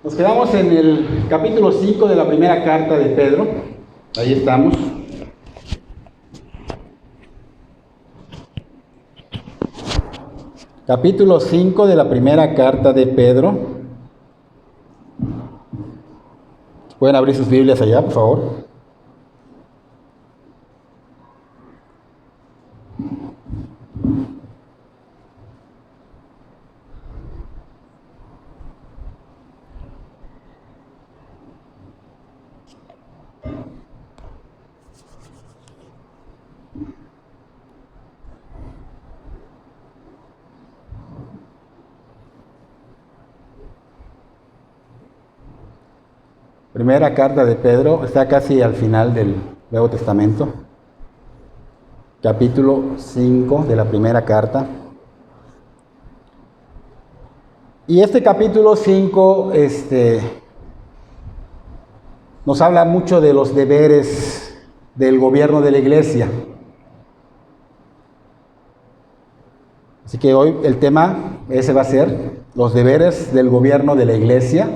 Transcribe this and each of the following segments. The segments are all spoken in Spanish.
Nos quedamos en el capítulo 5 de la primera carta de Pedro. Ahí estamos. Capítulo 5 de la primera carta de Pedro. ¿Pueden abrir sus Biblias allá, por favor? Primera carta de Pedro, está casi al final del Nuevo Testamento. Capítulo 5 de la primera carta. Y este capítulo 5 nos habla mucho de los deberes del gobierno de la iglesia. Así que hoy el tema ese va a ser los deberes del gobierno de la iglesia.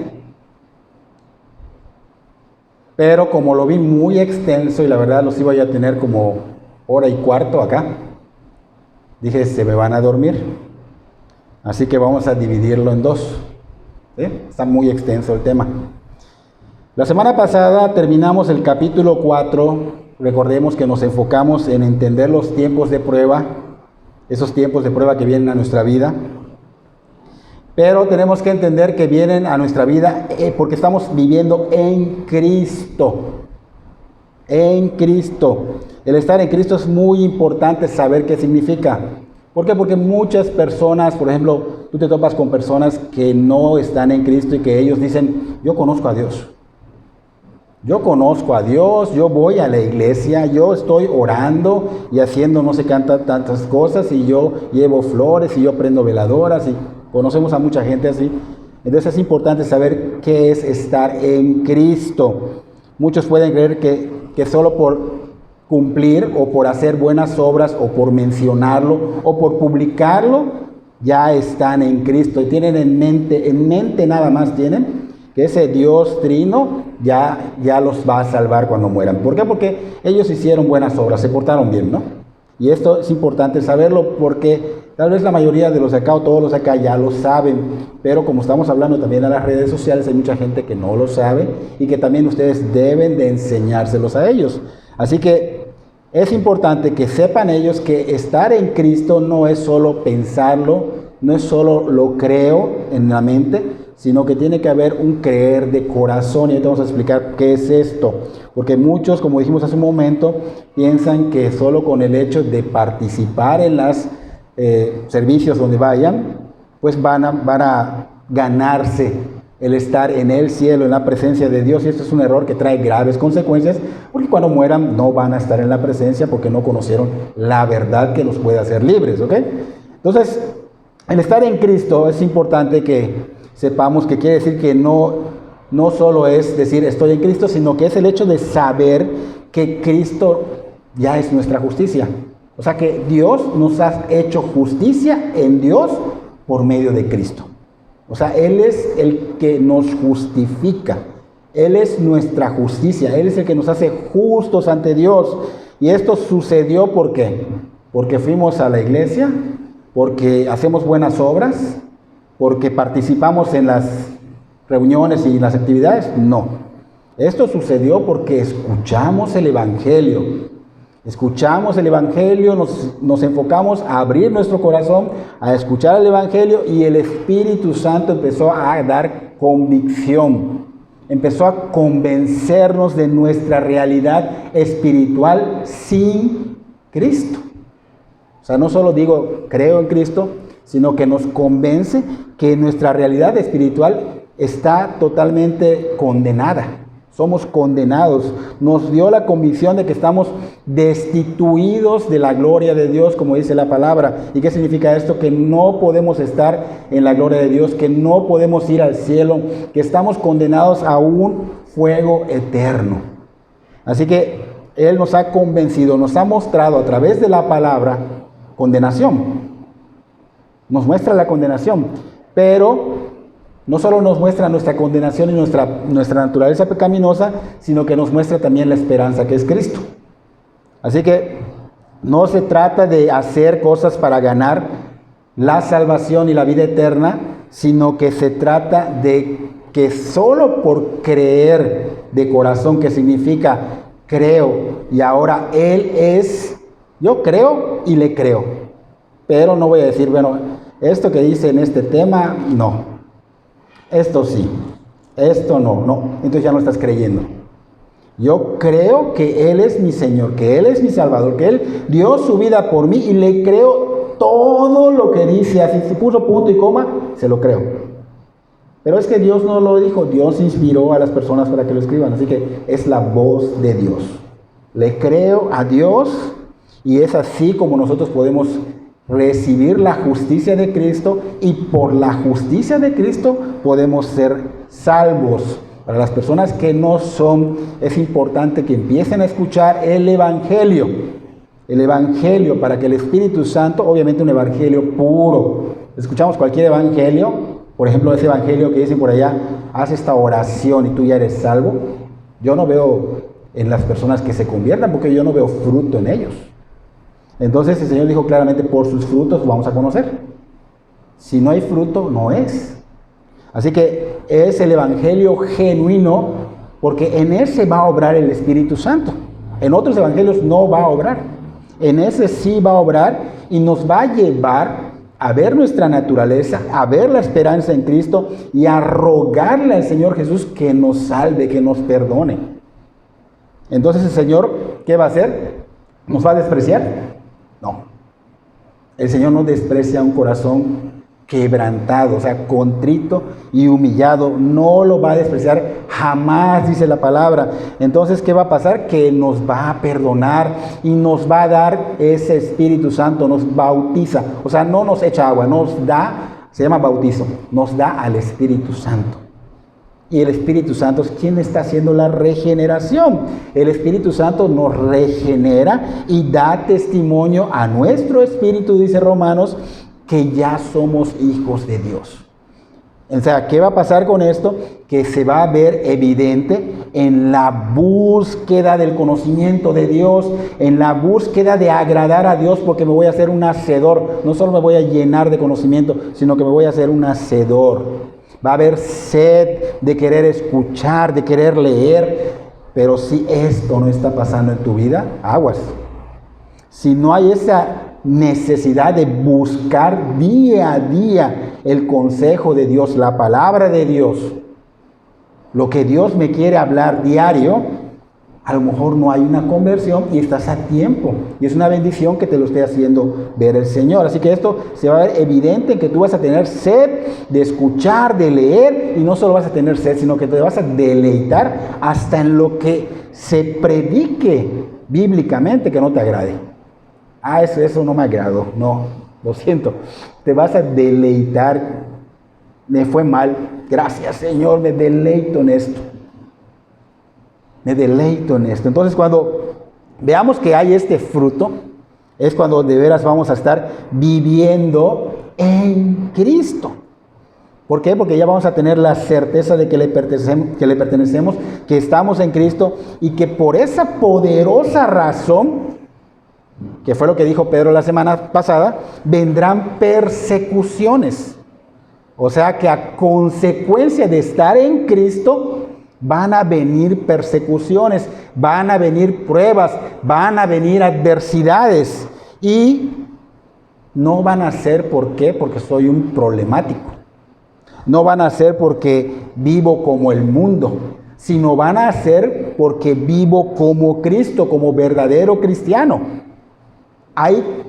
Pero como lo vi muy extenso y la verdad los iba a tener como hora y cuarto acá, dije, se me van a dormir. Así que vamos a dividirlo en dos. ¿Sí? Está muy extenso el tema. La semana pasada terminamos el capítulo 4. Recordemos que nos enfocamos en entender los tiempos de prueba, esos tiempos de prueba que vienen a nuestra vida. Pero tenemos que entender que vienen a nuestra vida porque estamos viviendo en Cristo. En Cristo. El estar en Cristo es muy importante saber qué significa. ¿Por qué? Porque muchas personas, por ejemplo, tú te topas con personas que no están en Cristo y que ellos dicen, yo conozco a Dios. Yo conozco a Dios, yo voy a la iglesia, yo estoy orando y haciendo no sé qué tantas cosas y yo llevo flores y yo prendo veladoras y conocemos a mucha gente así. Entonces es importante saber qué es estar en Cristo. Muchos pueden creer que solo por cumplir o por hacer buenas obras o por mencionarlo o por publicarlo ya están en Cristo y tienen en mente nada más tienen que ese Dios trino ya los va a salvar cuando mueran. ¿Por qué? Porque ellos hicieron buenas obras, se portaron bien, ¿no? Y esto es importante saberlo porque tal vez la mayoría de los de acá o todos los de acá ya lo saben, pero como estamos hablando también en las redes sociales, hay mucha gente que no lo sabe y que también ustedes deben de enseñárselos a ellos. Así que es importante que sepan ellos que estar en Cristo no es solo pensarlo, no es solo lo creo en la mente, sino que tiene que haber un creer de corazón. Y ahorita vamos a explicar qué es esto. Porque muchos, como dijimos hace un momento, piensan que solo con el hecho de participar en los servicios donde vayan, pues van a ganarse el estar en el cielo, en la presencia de Dios. Y esto es un error que trae graves consecuencias, porque cuando mueran no van a estar en la presencia porque no conocieron la verdad que los puede hacer libres, ¿ok? Entonces, el estar en Cristo es importante que sepamos que quiere decir que no solo es decir estoy en Cristo, sino que es el hecho de saber que Cristo ya es nuestra justicia. O sea que Dios nos ha hecho justicia en Dios por medio de Cristo. O sea, Él es el que nos justifica. Él es nuestra justicia. Él es el que nos hace justos ante Dios. Y esto sucedió ¿por qué? Porque fuimos a la iglesia, porque hacemos buenas obras, porque participamos en las reuniones y las actividades. No. Esto sucedió porque escuchamos el Evangelio. Escuchamos el Evangelio, nos enfocamos a abrir nuestro corazón, a escuchar el Evangelio y el Espíritu Santo empezó a dar convicción. Empezó a convencernos de nuestra realidad espiritual sin Cristo. O sea, no solo digo creo en Cristo, sino que nos convence que nuestra realidad espiritual está totalmente condenada. Somos condenados. Nos dio la convicción de que estamos destituidos de la gloria de Dios, como dice la palabra. ¿Y qué significa esto? Que no podemos estar en la gloria de Dios, que no podemos ir al cielo, que estamos condenados a un fuego eterno. Así que Él nos ha convencido, nos ha mostrado a través de la palabra condenación. Nos muestra la condenación, pero No solo nos muestra nuestra condenación y nuestra naturaleza pecaminosa, sino que nos muestra también la esperanza que es Cristo. Así que no se trata de hacer cosas para ganar la salvación y la vida eterna, sino que se trata de que solo por creer de corazón, que significa creo y ahora Él es, yo creo y le creo. Pero no voy a decir, bueno, esto que dice en este tema, no. Esto sí, esto no. Entonces ya no estás creyendo. Yo creo que Él es mi Señor, que Él es mi Salvador, que Él dio su vida por mí y le creo todo lo que dice. Así, si puso punto y coma, se lo creo. Pero es que Dios no lo dijo, Dios inspiró a las personas para que lo escriban, así que es la voz de Dios. Le creo a Dios y es así como nosotros podemos recibir la justicia de Cristo y por la justicia de Cristo podemos ser salvos. Para las personas que no son, es importante que empiecen a escuchar el Evangelio. El Evangelio para que el Espíritu Santo, obviamente un Evangelio puro. Escuchamos cualquier Evangelio, por ejemplo ese Evangelio que dicen por allá, haz esta oración y tú ya eres salvo. Yo no veo en las personas que se conviertan porque yo no veo fruto en ellos. Entonces el Señor dijo claramente, por sus frutos vamos a conocer. Si no hay fruto, no es. Así que es el Evangelio genuino, porque en ese va a obrar el Espíritu Santo. En otros evangelios no va a obrar. En ese sí va a obrar y nos va a llevar a ver nuestra naturaleza, a ver la esperanza en Cristo y a rogarle al Señor Jesús que nos salve, que nos perdone. Entonces el Señor, ¿qué va a hacer? ¿Nos va a despreciar? No. El Señor no desprecia un corazón quebrantado, o sea, contrito y humillado. No lo va a despreciar jamás, dice la palabra. Entonces, ¿qué va a pasar? Que nos va a perdonar y nos va a dar ese Espíritu Santo, nos bautiza. O sea, no nos echa agua, nos da, se llama bautizo, nos da al Espíritu Santo. Y el Espíritu Santo es quien está haciendo la regeneración. El Espíritu Santo nos regenera y da testimonio a nuestro espíritu, dice Romanos, que ya somos hijos de Dios. O sea, ¿qué va a pasar con esto? Que se va a ver evidente en la búsqueda del conocimiento de Dios, en la búsqueda de agradar a Dios, porque me voy a hacer un hacedor. No solo me voy a llenar de conocimiento, sino que me voy a hacer un hacedor. Va a haber sed de querer escuchar, de querer leer, pero si esto no está pasando en tu vida, aguas. Si no hay esa necesidad de buscar día a día el consejo de Dios, la palabra de Dios, lo que Dios me quiere hablar diario, a lo mejor no hay una conversión y estás a tiempo. Y es una bendición que te lo esté haciendo ver el Señor. Así que esto se va a ver evidente en que tú vas a tener sed de escuchar, de leer, y no solo vas a tener sed, sino que te vas a deleitar hasta en lo que se predique bíblicamente que no te agrade. Eso no me agradó. No, lo siento. Te vas a deleitar. Me fue mal. Gracias, Señor, me deleito en esto. Me deleito en esto. Entonces, cuando veamos que hay este fruto, es cuando de veras vamos a estar viviendo en Cristo. ¿Por qué? Porque ya vamos a tener la certeza de que le pertenecemos, que estamos en Cristo y que por esa poderosa razón, que fue lo que dijo Pedro la semana pasada, vendrán persecuciones. O sea que a consecuencia de estar en Cristo, van a venir persecuciones, van a venir pruebas, van a venir adversidades. Y no van a ser, ¿por qué? Porque soy un problemático. No van a ser porque vivo como el mundo, sino van a ser porque vivo como Cristo, como verdadero cristiano. Hay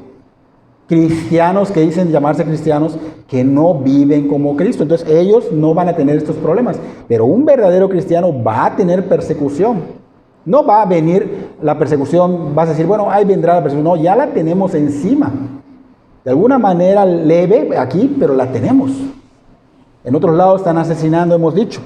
cristianos que dicen llamarse cristianos que no viven como Cristo, entonces ellos no van a tener estos problemas, pero un verdadero cristiano va a tener persecución. No va a venir la persecución, vas a decir, bueno, ahí vendrá la persecución. No, ya la tenemos encima, de alguna manera leve aquí, pero la tenemos. En otros lados están asesinando, hemos dicho,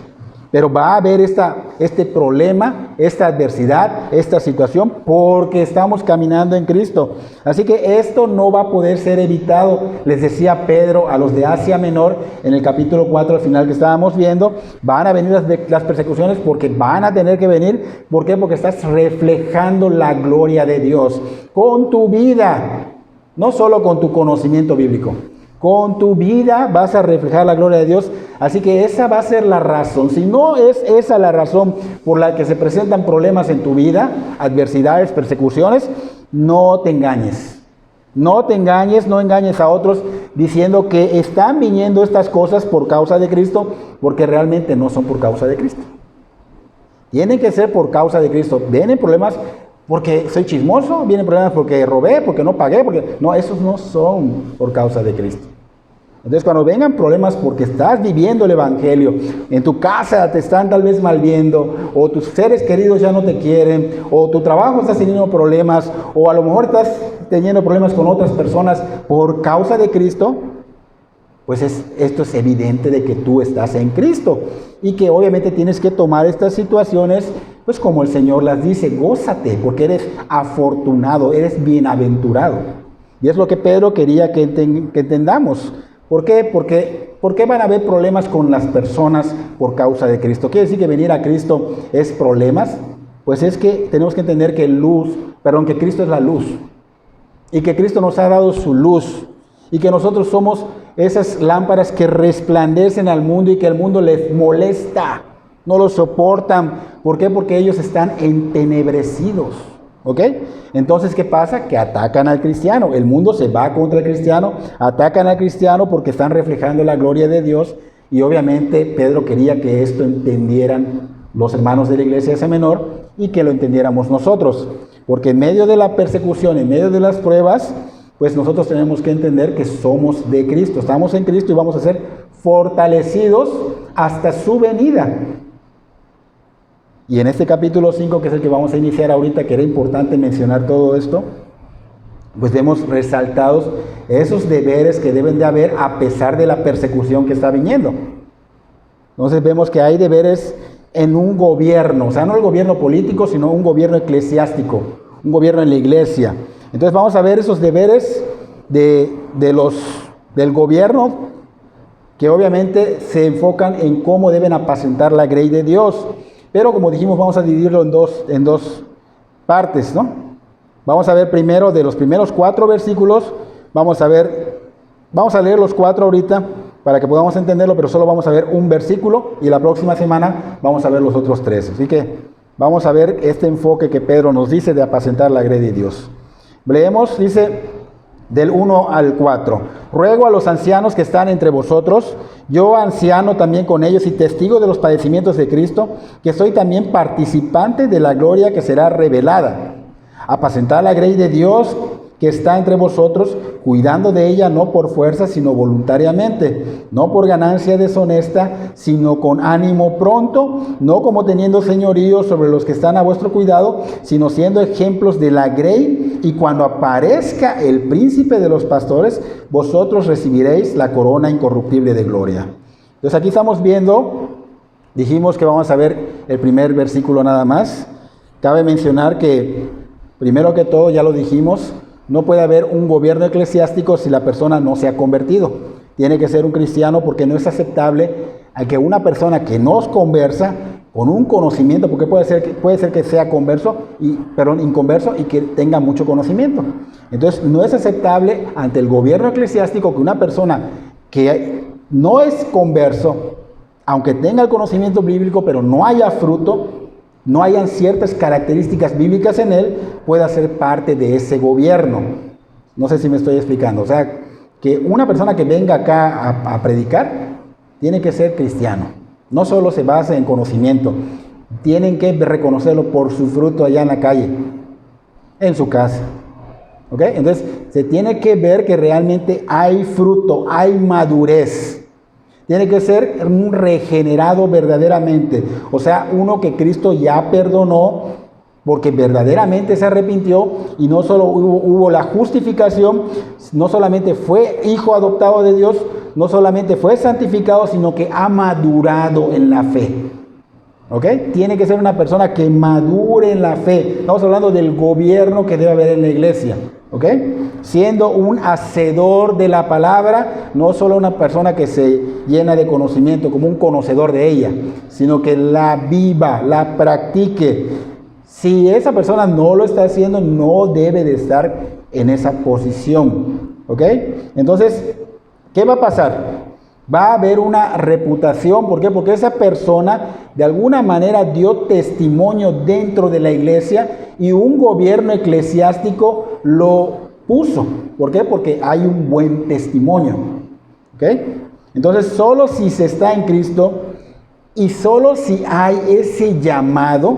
Pero va a haber este problema, esta adversidad, esta situación, porque estamos caminando en Cristo. Así que esto no va a poder ser evitado. Les decía Pedro a los de Asia Menor, en el capítulo 4, al final que estábamos viendo, van a venir las persecuciones porque van a tener que venir. ¿Por qué? Porque estás reflejando la gloria de Dios con tu vida, no solo con tu conocimiento bíblico. Con tu vida vas a reflejar la gloria de Dios. Así que esa va a ser la razón. Si no es esa la razón por la que se presentan problemas en tu vida, adversidades, persecuciones, no te engañes. No te engañes, no engañes a otros diciendo que están viniendo estas cosas por causa de Cristo, porque realmente no son por causa de Cristo. Tienen que ser por causa de Cristo. Vienen problemas porque soy chismoso, vienen problemas porque robé, porque no pagué, porque... No, esos no son por causa de Cristo. Entonces, cuando vengan problemas porque estás viviendo el Evangelio, en tu casa te están tal vez mal viendo, o tus seres queridos ya no te quieren, o tu trabajo estás teniendo problemas, o a lo mejor estás teniendo problemas con otras personas por causa de Cristo, pues esto es evidente de que tú estás en Cristo y que obviamente tienes que tomar estas situaciones, pues como el Señor las dice, gózate, porque eres afortunado, eres bienaventurado. Y es lo que Pedro quería que entendamos. ¿Por qué? ¿Por qué van a haber problemas con las personas por causa de Cristo? ¿Quiere decir que venir a Cristo es problemas? Pues es que tenemos que entender que que Cristo es la luz. Y que Cristo nos ha dado su luz. Y que nosotros somos esas lámparas que resplandecen al mundo y que el mundo les molesta. No lo soportan. ¿Por qué? Porque ellos están entenebrecidos. ¿Ok? Entonces, ¿qué pasa? Que atacan al cristiano. El mundo se va contra el cristiano, atacan al cristiano porque están reflejando la gloria de Dios. Y obviamente Pedro quería que esto entendieran los hermanos de la iglesia de Asia Menor y que lo entendiéramos nosotros. Porque en medio de la persecución, en medio de las pruebas, pues nosotros tenemos que entender que somos de Cristo. Estamos en Cristo y vamos a ser fortalecidos hasta su venida. Y en este capítulo 5, que es el que vamos a iniciar ahorita, que era importante mencionar todo esto, pues vemos resaltados esos deberes que deben de haber a pesar de la persecución que está viniendo. Entonces vemos que hay deberes en un gobierno, o sea, no el gobierno político, sino un gobierno eclesiástico, un gobierno en la iglesia. Entonces vamos a ver esos deberes del gobierno que obviamente se enfocan en cómo deben apacentar la grey de Dios. Pero como dijimos, vamos a dividirlo en dos partes, ¿no? Vamos a ver primero de los primeros 4 versículos, vamos a leer los 4 ahorita para que podamos entenderlo, pero solo vamos a ver un versículo y la próxima semana vamos a ver los otros 3. Así que vamos a ver este enfoque que Pedro nos dice de apacentar la grey de Dios. Leemos, dice, del 1 al 4. Ruego a los ancianos que están entre vosotros, yo anciano también con ellos y testigo de los padecimientos de Cristo, que soy también participante de la gloria que será revelada. Apacentar la grey de Dios que está entre vosotros, cuidando de ella no por fuerza, sino voluntariamente, no por ganancia deshonesta, sino con ánimo pronto, no como teniendo señorío sobre los que están a vuestro cuidado, sino siendo ejemplos de la grey, y cuando aparezca el príncipe de los pastores, vosotros recibiréis la corona incorruptible de gloria. Entonces aquí estamos viendo, dijimos que vamos a ver el primer versículo nada más. Cabe mencionar que, primero que todo, ya lo dijimos, no puede haber un gobierno eclesiástico si la persona no se ha convertido. Tiene que ser un cristiano, porque no es aceptable a que una persona que nos conversa con un conocimiento, porque puede ser que sea inconverso y que tenga mucho conocimiento. Entonces, no es aceptable ante el gobierno eclesiástico que una persona que no es converso, aunque tenga el conocimiento bíblico, pero no haya fruto, no hayan ciertas características bíblicas en él, pueda ser parte de ese gobierno. No sé si me estoy explicando. O sea, que una persona que venga acá a predicar tiene que ser cristiano. No solo se basa en conocimiento. Tienen que reconocerlo por su fruto allá en la calle, en su casa. ¿Ok? Entonces, se tiene que ver que realmente hay fruto, hay madurez. Tiene que ser un regenerado verdaderamente. O sea, uno que Cristo ya perdonó porque verdaderamente se arrepintió, y no solo hubo la justificación, no solamente fue hijo adoptado de Dios, no solamente fue santificado, sino que ha madurado en la fe. ¿Ok? Tiene que ser una persona que madure en la fe. Estamos hablando del gobierno que debe haber en la iglesia. ¿Ok? Siendo un hacedor de la palabra, no solo una persona que se llena de conocimiento, como un conocedor de ella, sino que la viva, la practique. Si esa persona no lo está haciendo, no debe de estar en esa posición. ¿Ok? Entonces, ¿qué va a pasar? Va a haber una reputación. ¿Por qué? Porque esa persona de alguna manera dio testimonio dentro de la iglesia y un gobierno eclesiástico lo puso. ¿Por qué? Porque hay un buen testimonio. ¿Ok? Entonces, solo si se está en Cristo y solo si hay ese llamado,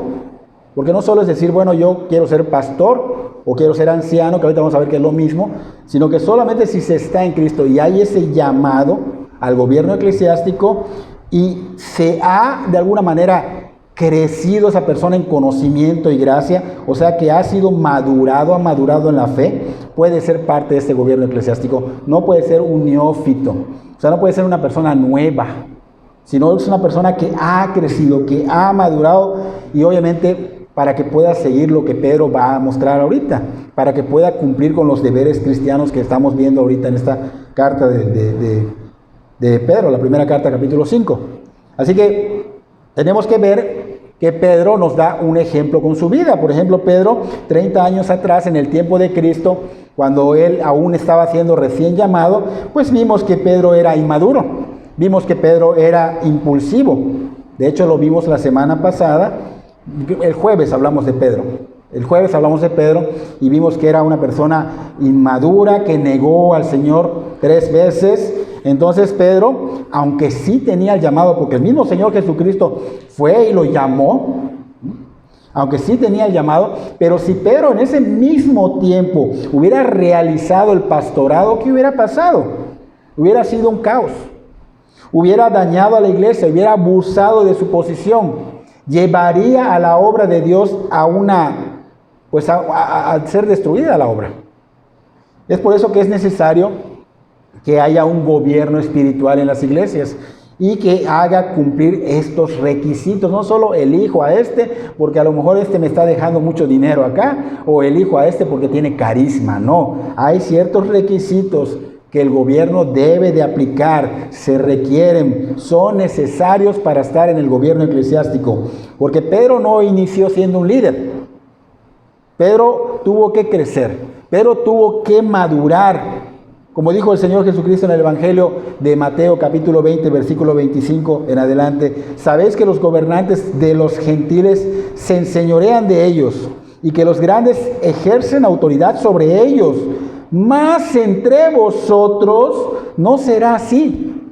porque no solo es decir, bueno, yo quiero ser pastor o quiero ser anciano, que ahorita vamos a ver que es lo mismo, sino que solamente si se está en Cristo y hay ese llamado al gobierno eclesiástico y se ha de alguna manera crecido esa persona en conocimiento y gracia, o sea que ha sido madurado, ha madurado en la fe, puede ser parte de este gobierno eclesiástico. No puede ser un neófito, o sea, no puede ser una persona nueva, sino es una persona que ha crecido, que ha madurado, y obviamente para que pueda seguir lo que Pedro va a mostrar ahorita, para que pueda cumplir con los deberes cristianos que estamos viendo ahorita en esta carta de Pedro, la primera carta, capítulo 5. Así que tenemos que ver que Pedro nos da un ejemplo con su vida. Por ejemplo, Pedro, 30 años atrás, en el tiempo de Cristo, cuando él aún estaba siendo recién llamado, pues vimos que Pedro era inmaduro, vimos que Pedro era impulsivo. De hecho, lo vimos la semana pasada, el jueves hablamos de Pedro. El jueves hablamos de Pedro y vimos que era una persona inmadura, que negó al Señor 3 veces. Entonces Pedro, aunque sí tenía el llamado, porque el mismo Señor Jesucristo fue y lo llamó, aunque sí tenía el llamado, pero si Pedro en ese mismo tiempo hubiera realizado el pastorado, ¿qué hubiera pasado? Hubiera sido un caos, hubiera dañado a la iglesia, hubiera abusado de su posición, llevaría a la obra de Dios a ser destruida la obra. Es por eso que es necesario que haya un gobierno espiritual en las iglesias y que haga cumplir estos requisitos. No solo elijo a este porque a lo mejor este me está dejando mucho dinero acá, o elijo a este porque tiene carisma. No, hay ciertos requisitos que el gobierno debe de aplicar, se requieren, son necesarios para estar en el gobierno eclesiástico. Porque Pedro no inició siendo un líder. Pedro tuvo que crecer, Pedro tuvo que madurar. Como dijo el Señor Jesucristo en el Evangelio de Mateo capítulo 20, versículo 25 en adelante: sabéis que los gobernantes de los gentiles se enseñorean de ellos y que los grandes ejercen autoridad sobre ellos, mas entre vosotros no será así.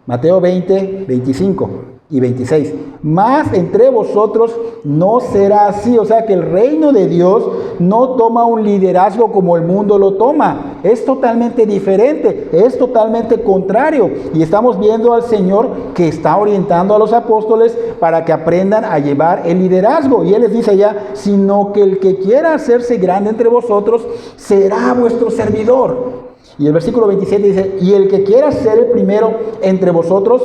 Mateo 20, 25 y 26. Mas entre vosotros no será así. O sea que el reino de Dios no toma un liderazgo como el mundo lo toma. Es totalmente diferente, es totalmente contrario. Y estamos viendo al Señor que está orientando a los apóstoles para que aprendan a llevar el liderazgo. Y Él les dice ya: sino que el que quiera hacerse grande entre vosotros será vuestro servidor. Y el versículo 27 dice: y el que quiera ser el primero entre vosotros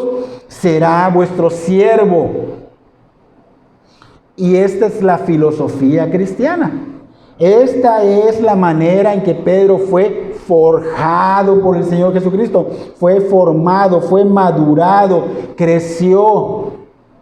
será vuestro siervo. Y esta es la filosofía cristiana. Esta es la manera en que Pedro fue forjado por el Señor Jesucristo. Fue formado, fue madurado, creció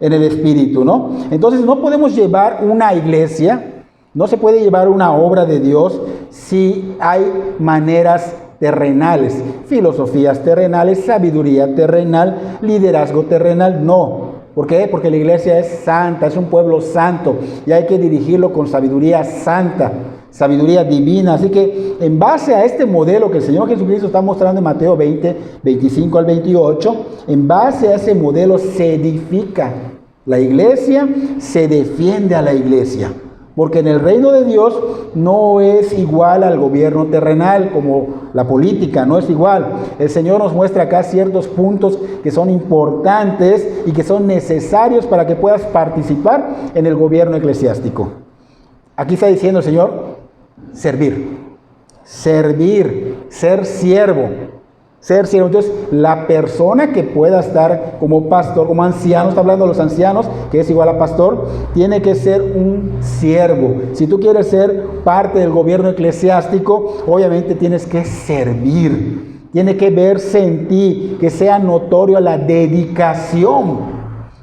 en el Espíritu, ¿no? Entonces no podemos llevar una iglesia, no se puede llevar una obra de Dios si hay maneras terrenales, filosofías terrenales, sabiduría terrenal, liderazgo terrenal. No. ¿Por qué? Porque la iglesia es santa, es un pueblo santo y hay que dirigirlo con sabiduría santa, sabiduría divina. Así que en base a este modelo que el Señor Jesucristo está mostrando en Mateo 20, 25 al 28, en base a ese modelo se edifica la iglesia, se defiende a la iglesia. Porque en el reino de Dios no es igual al gobierno terrenal, como la política, no es igual. El Señor nos muestra acá ciertos puntos que son importantes y que son necesarios para que puedas participar en el gobierno eclesiástico. Aquí está diciendo el Señor: servir, ser siervo. Ser siervo. Entonces, la persona que pueda estar como pastor, como anciano, está hablando de los ancianos, que es igual a pastor, tiene que ser un siervo. Si tú quieres ser parte del gobierno eclesiástico, obviamente tienes que servir. Tiene que verse en ti, que sea notorio la dedicación,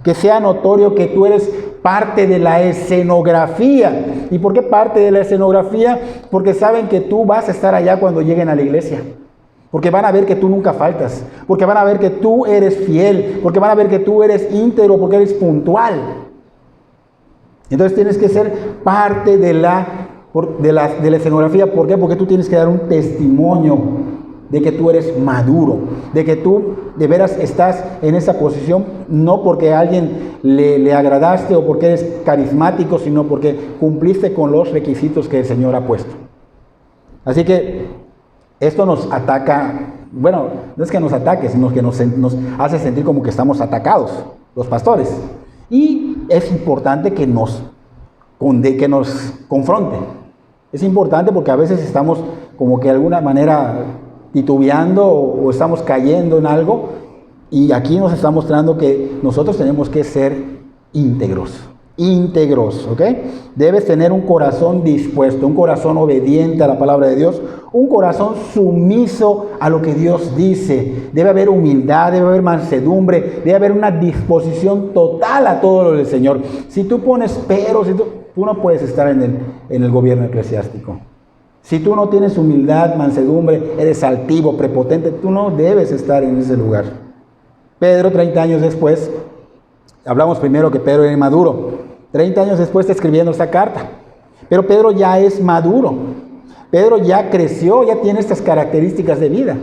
que sea notorio que tú eres parte de la escenografía. ¿Y por qué parte de la escenografía? Porque saben que tú vas a estar allá cuando lleguen a la iglesia. Porque van a ver que tú nunca faltas, porque van a ver que tú eres fiel, porque van a ver que tú eres íntegro, porque eres puntual. Entonces tienes que ser parte de la escenografía. ¿Por qué? Porque tú tienes que dar un testimonio de que tú eres maduro, de que tú de veras estás en esa posición, no porque a alguien le agradaste o porque eres carismático, sino porque cumpliste con los requisitos que el Señor ha puesto. Así que esto nos ataca, bueno, no es que nos ataque, sino que nos hace sentir como que estamos atacados, los pastores. Y es importante que nos confronte. Es importante porque a veces estamos como que de alguna manera titubeando o estamos cayendo en algo. Y aquí nos está mostrando que nosotros tenemos que ser íntegros. ¿Ok? Debes tener un corazón dispuesto, un corazón obediente a la palabra de Dios, un corazón sumiso a lo que Dios dice. Debe haber humildad, debe haber mansedumbre, debe haber una disposición total a todo lo del Señor. Si tú pones peros, tú no puedes estar en el gobierno eclesiástico. Si tú no tienes humildad, mansedumbre, eres altivo, prepotente, tú no debes estar en ese lugar. Pedro, 30 años después, hablamos primero que Pedro era inmaduro. 30 años después está escribiendo esta carta. Pero Pedro ya es maduro. Pedro ya creció, ya tiene estas características de vida.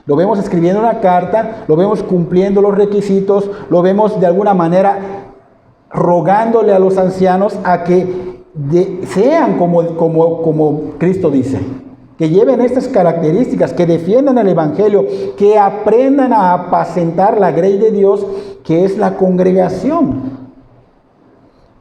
Lo vemos escribiendo una carta, lo vemos cumpliendo los requisitos, lo vemos de alguna manera rogándole a los ancianos a que sean como Cristo dice. Que lleven estas características, que defiendan el Evangelio, que aprendan a apacentar la grey de Dios, que es la congregación.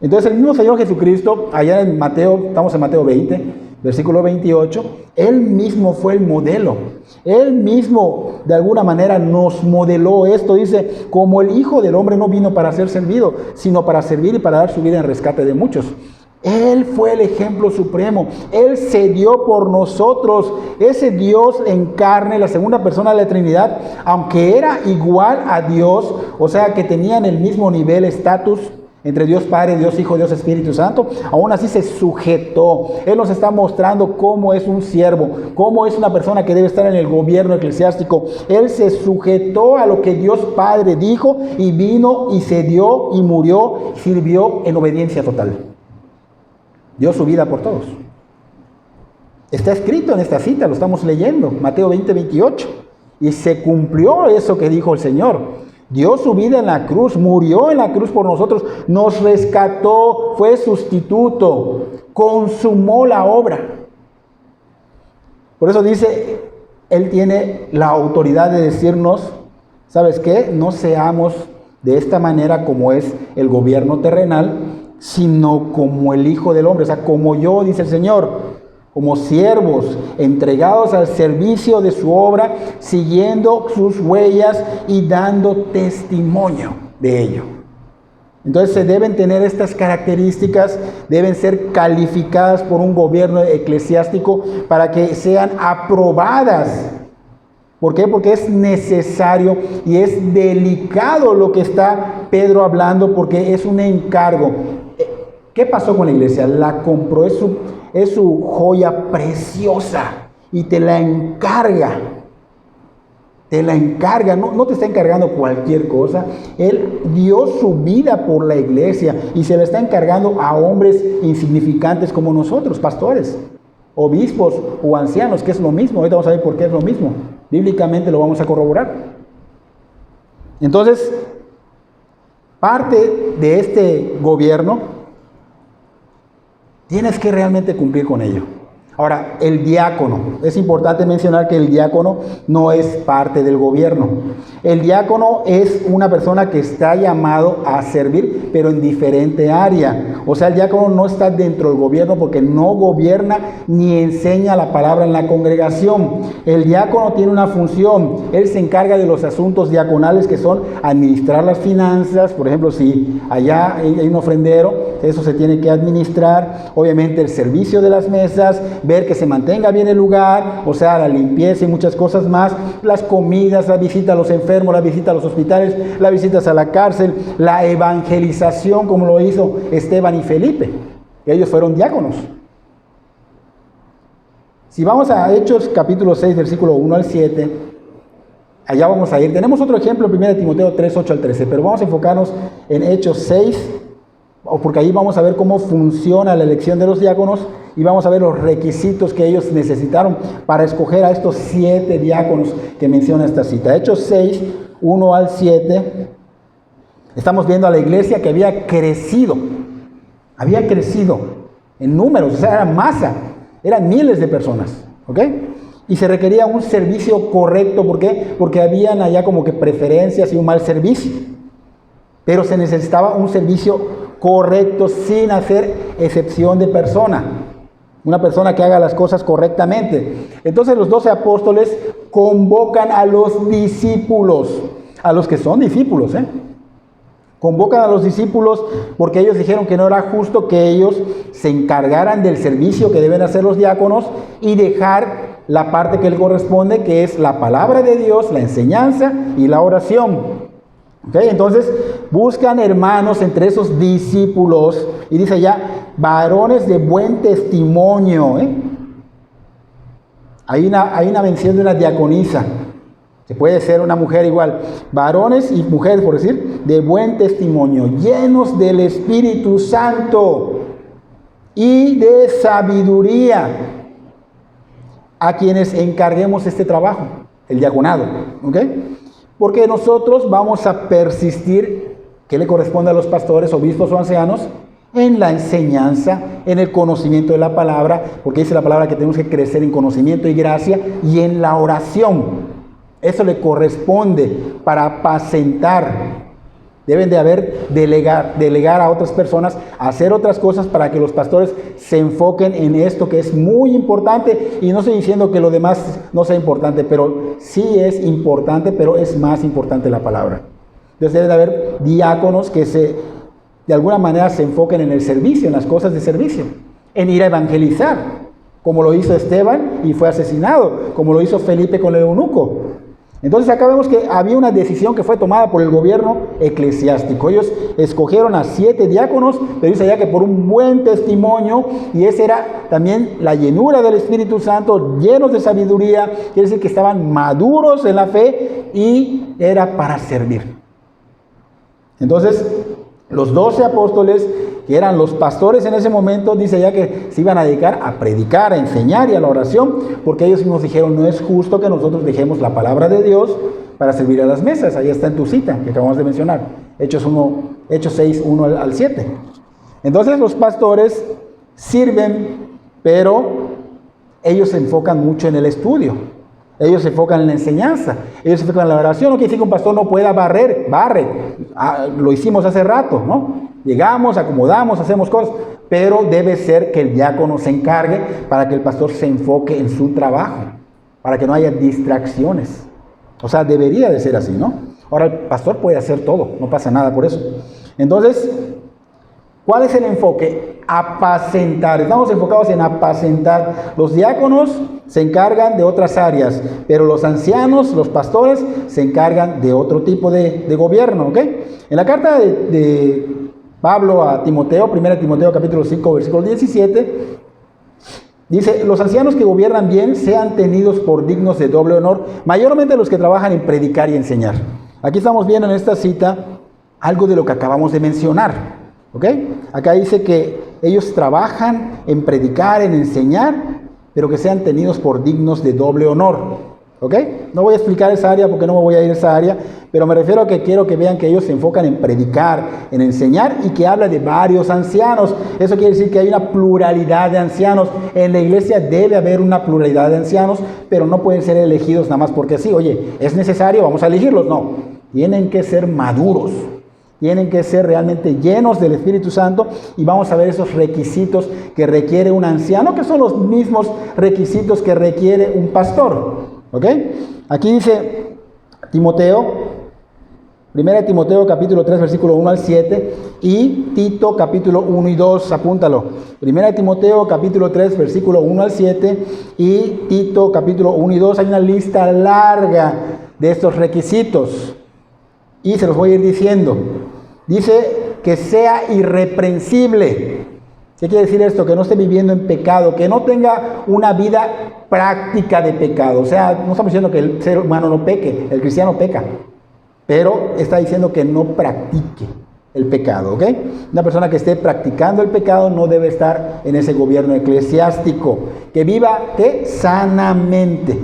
Entonces el mismo Señor Jesucristo, allá en Mateo, estamos en Mateo 20, versículo 28, Él mismo fue el modelo. Él mismo de alguna manera nos modeló esto. Dice, como el Hijo del Hombre no vino para ser servido, sino para servir y para dar su vida en rescate de muchos. Él fue el ejemplo supremo. Él se dio por nosotros. Ese Dios en carne, la segunda persona de la Trinidad, aunque era igual a Dios, o sea que tenían el mismo nivel, estatus entre Dios Padre, Dios Hijo, Dios Espíritu Santo, aún así se sujetó. Él nos está mostrando cómo es un siervo, cómo es una persona que debe estar en el gobierno eclesiástico. Él se sujetó a lo que Dios Padre dijo y vino y se dio y murió, sirvió en obediencia total. Dio su vida por todos. Está escrito en esta cita, lo estamos leyendo, Mateo 20, 28. Y se cumplió eso que dijo el Señor. Dio su vida en la cruz, murió en la cruz por nosotros, nos rescató, fue sustituto, consumó la obra. Por eso dice, Él tiene la autoridad de decirnos, ¿sabes qué? No seamos de esta manera como es el gobierno terrenal, sino como el Hijo del Hombre, o sea, como yo, dice el Señor, como siervos entregados al servicio de su obra, siguiendo sus huellas y dando testimonio de ello. Entonces se deben tener estas características, deben ser calificadas por un gobierno eclesiástico para que sean aprobadas. ¿Por qué? Porque es necesario y es delicado lo que está Pedro hablando, porque es un encargo. ¿Qué pasó con la iglesia? La compró, es su joya preciosa y te la encarga. Te la encarga, no te está encargando cualquier cosa. Él dio su vida por la iglesia y se la está encargando a hombres insignificantes como nosotros, pastores, obispos o ancianos, que es lo mismo. Ahorita vamos a ver por qué es lo mismo. Bíblicamente lo vamos a corroborar. Entonces, parte de este gobierno tienes que realmente cumplir con ello. Ahora, el diácono. Es importante mencionar que el diácono no es parte del gobierno. El diácono es una persona que está llamado a servir, pero en diferente área. O sea, el diácono no está dentro del gobierno porque no gobierna ni enseña la palabra en la congregación. El diácono tiene una función. Él se encarga de los asuntos diaconales, que son administrar las finanzas. Por ejemplo, si allá hay un ofrendero, eso se tiene que administrar. Obviamente el servicio de las mesas, ver que se mantenga bien el lugar, o sea, la limpieza y muchas cosas más, las comidas, la visita a los enfermos, la visita a los hospitales, las visitas a la cárcel, la evangelización, como lo hizo Esteban y Felipe. Ellos fueron diáconos. Si vamos a Hechos capítulo 6, versículo 1 al 7, allá vamos a ir. Tenemos otro ejemplo, 1 Timoteo 3, 8 al 13, pero vamos a enfocarnos en Hechos 6, porque ahí vamos a ver cómo funciona la elección de los diáconos y vamos a ver los requisitos que ellos necesitaron para escoger a estos 7 diáconos que menciona esta cita. Hechos 6, 1 al 7, estamos viendo a la iglesia que había crecido en números, o sea, era masa, eran miles de personas, ¿ok? Y se requería un servicio correcto. ¿Por qué? Porque habían allá como que preferencias y un mal servicio, pero se necesitaba un servicio correcto sin hacer excepción de persona. Una persona que haga las cosas correctamente. Entonces los 12 apóstoles convocan a los discípulos, a los que son discípulos, Convocan a los discípulos porque ellos dijeron que no era justo que ellos se encargaran del servicio que deben hacer los diáconos y dejar la parte que les corresponde, que es la palabra de Dios, la enseñanza y la oración. ¿Okay? Entonces buscan hermanos entre esos discípulos y dice ya, varones de buen testimonio. Hay una mención de una diaconisa, que puede ser una mujer igual, varones y mujeres, por decir, de buen testimonio, llenos del Espíritu Santo y de sabiduría, a quienes encarguemos este trabajo, el diaconado, ¿ok? Porque nosotros vamos a persistir, que le corresponde a los pastores, obispos o ancianos, en la enseñanza, en el conocimiento de la palabra, porque dice la palabra que tenemos que crecer en conocimiento y gracia, y en la oración. Eso le corresponde para apacentar. Deben de delegar a otras personas a hacer otras cosas para que los pastores se enfoquen en esto que es muy importante. Y no estoy diciendo que lo demás no sea importante, pero sí es importante, pero es más importante la palabra. Entonces deben de haber diáconos que de alguna manera se enfoquen en el servicio, en las cosas de servicio, en ir a evangelizar, como lo hizo Esteban y fue asesinado, como lo hizo Felipe con el eunuco. Entonces acá vemos que había una decisión que fue tomada por el gobierno eclesiástico. Ellos escogieron a 7 diáconos, pero dice allá que por un buen testimonio, y esa era también la llenura del Espíritu Santo, llenos de sabiduría, quiere decir que estaban maduros en la fe y era para servir. Entonces, los 12 apóstoles, que eran los pastores en ese momento, dice ya que se iban a dedicar a predicar, a enseñar y a la oración, porque ellos mismos dijeron, no es justo que nosotros dejemos la palabra de Dios para servir a las mesas. Ahí está en tu cita, que acabamos de mencionar, Hechos 6, 1 al 7. Entonces los pastores sirven, pero ellos se enfocan mucho en el estudio. Ellos se enfocan en la enseñanza, ellos se enfocan en la oración. No quiere decir que un pastor no pueda barre. Lo hicimos hace rato, ¿no? Llegamos, acomodamos, hacemos cosas, pero debe ser que el diácono se encargue para que el pastor se enfoque en su trabajo, para que no haya distracciones. O sea, debería de ser así, ¿no? Ahora, el pastor puede hacer todo, no pasa nada por eso. Entonces, ¿cuál es el enfoque? Apacentar. Estamos enfocados en apacentar. Los diáconos se encargan de otras áreas, pero los ancianos, los pastores, se encargan de otro tipo de gobierno, ¿ok? En la carta de Pablo a Timoteo, 1 Timoteo capítulo 5, versículo 17, dice, los ancianos que gobiernan bien sean tenidos por dignos de doble honor, mayormente los que trabajan en predicar y enseñar. Aquí estamos viendo en esta cita algo de lo que acabamos de mencionar, ¿ok? Acá dice que ellos trabajan en predicar, en enseñar, pero que sean tenidos por dignos de doble honor. ¿Ok? No voy a explicar esa área porque no me voy a ir a esa área, pero me refiero a que quiero que vean que ellos se enfocan en predicar, en enseñar y que habla de varios ancianos. Eso quiere decir que hay una pluralidad de ancianos. En la iglesia debe haber una pluralidad de ancianos, pero no pueden ser elegidos nada más porque sí. Oye, ¿es necesario? Vamos a elegirlos. No, tienen que ser maduros. Tienen que ser realmente llenos del Espíritu Santo y vamos a ver esos requisitos que requiere un anciano, que son los mismos requisitos que requiere un pastor. ¿Ok? Aquí dice Timoteo, 1 Timoteo capítulo 3 versículo 1 al 7 y Tito capítulo 1 y 2, apúntalo. 1 Timoteo capítulo 3 versículo 1 al 7 y Tito capítulo 1 y 2. Hay una lista larga de estos requisitos y se los voy a ir diciendo. Dice que sea irreprensible. ¿Qué quiere decir esto? Que no esté viviendo en pecado, que no tenga una vida práctica de pecado. O sea, no estamos diciendo que el ser humano no peque, el cristiano peca, pero está diciendo que no practique el pecado, ¿ok? Una persona que esté practicando el pecado no debe estar en ese gobierno eclesiástico. Que viva, ¿qué? Sanamente.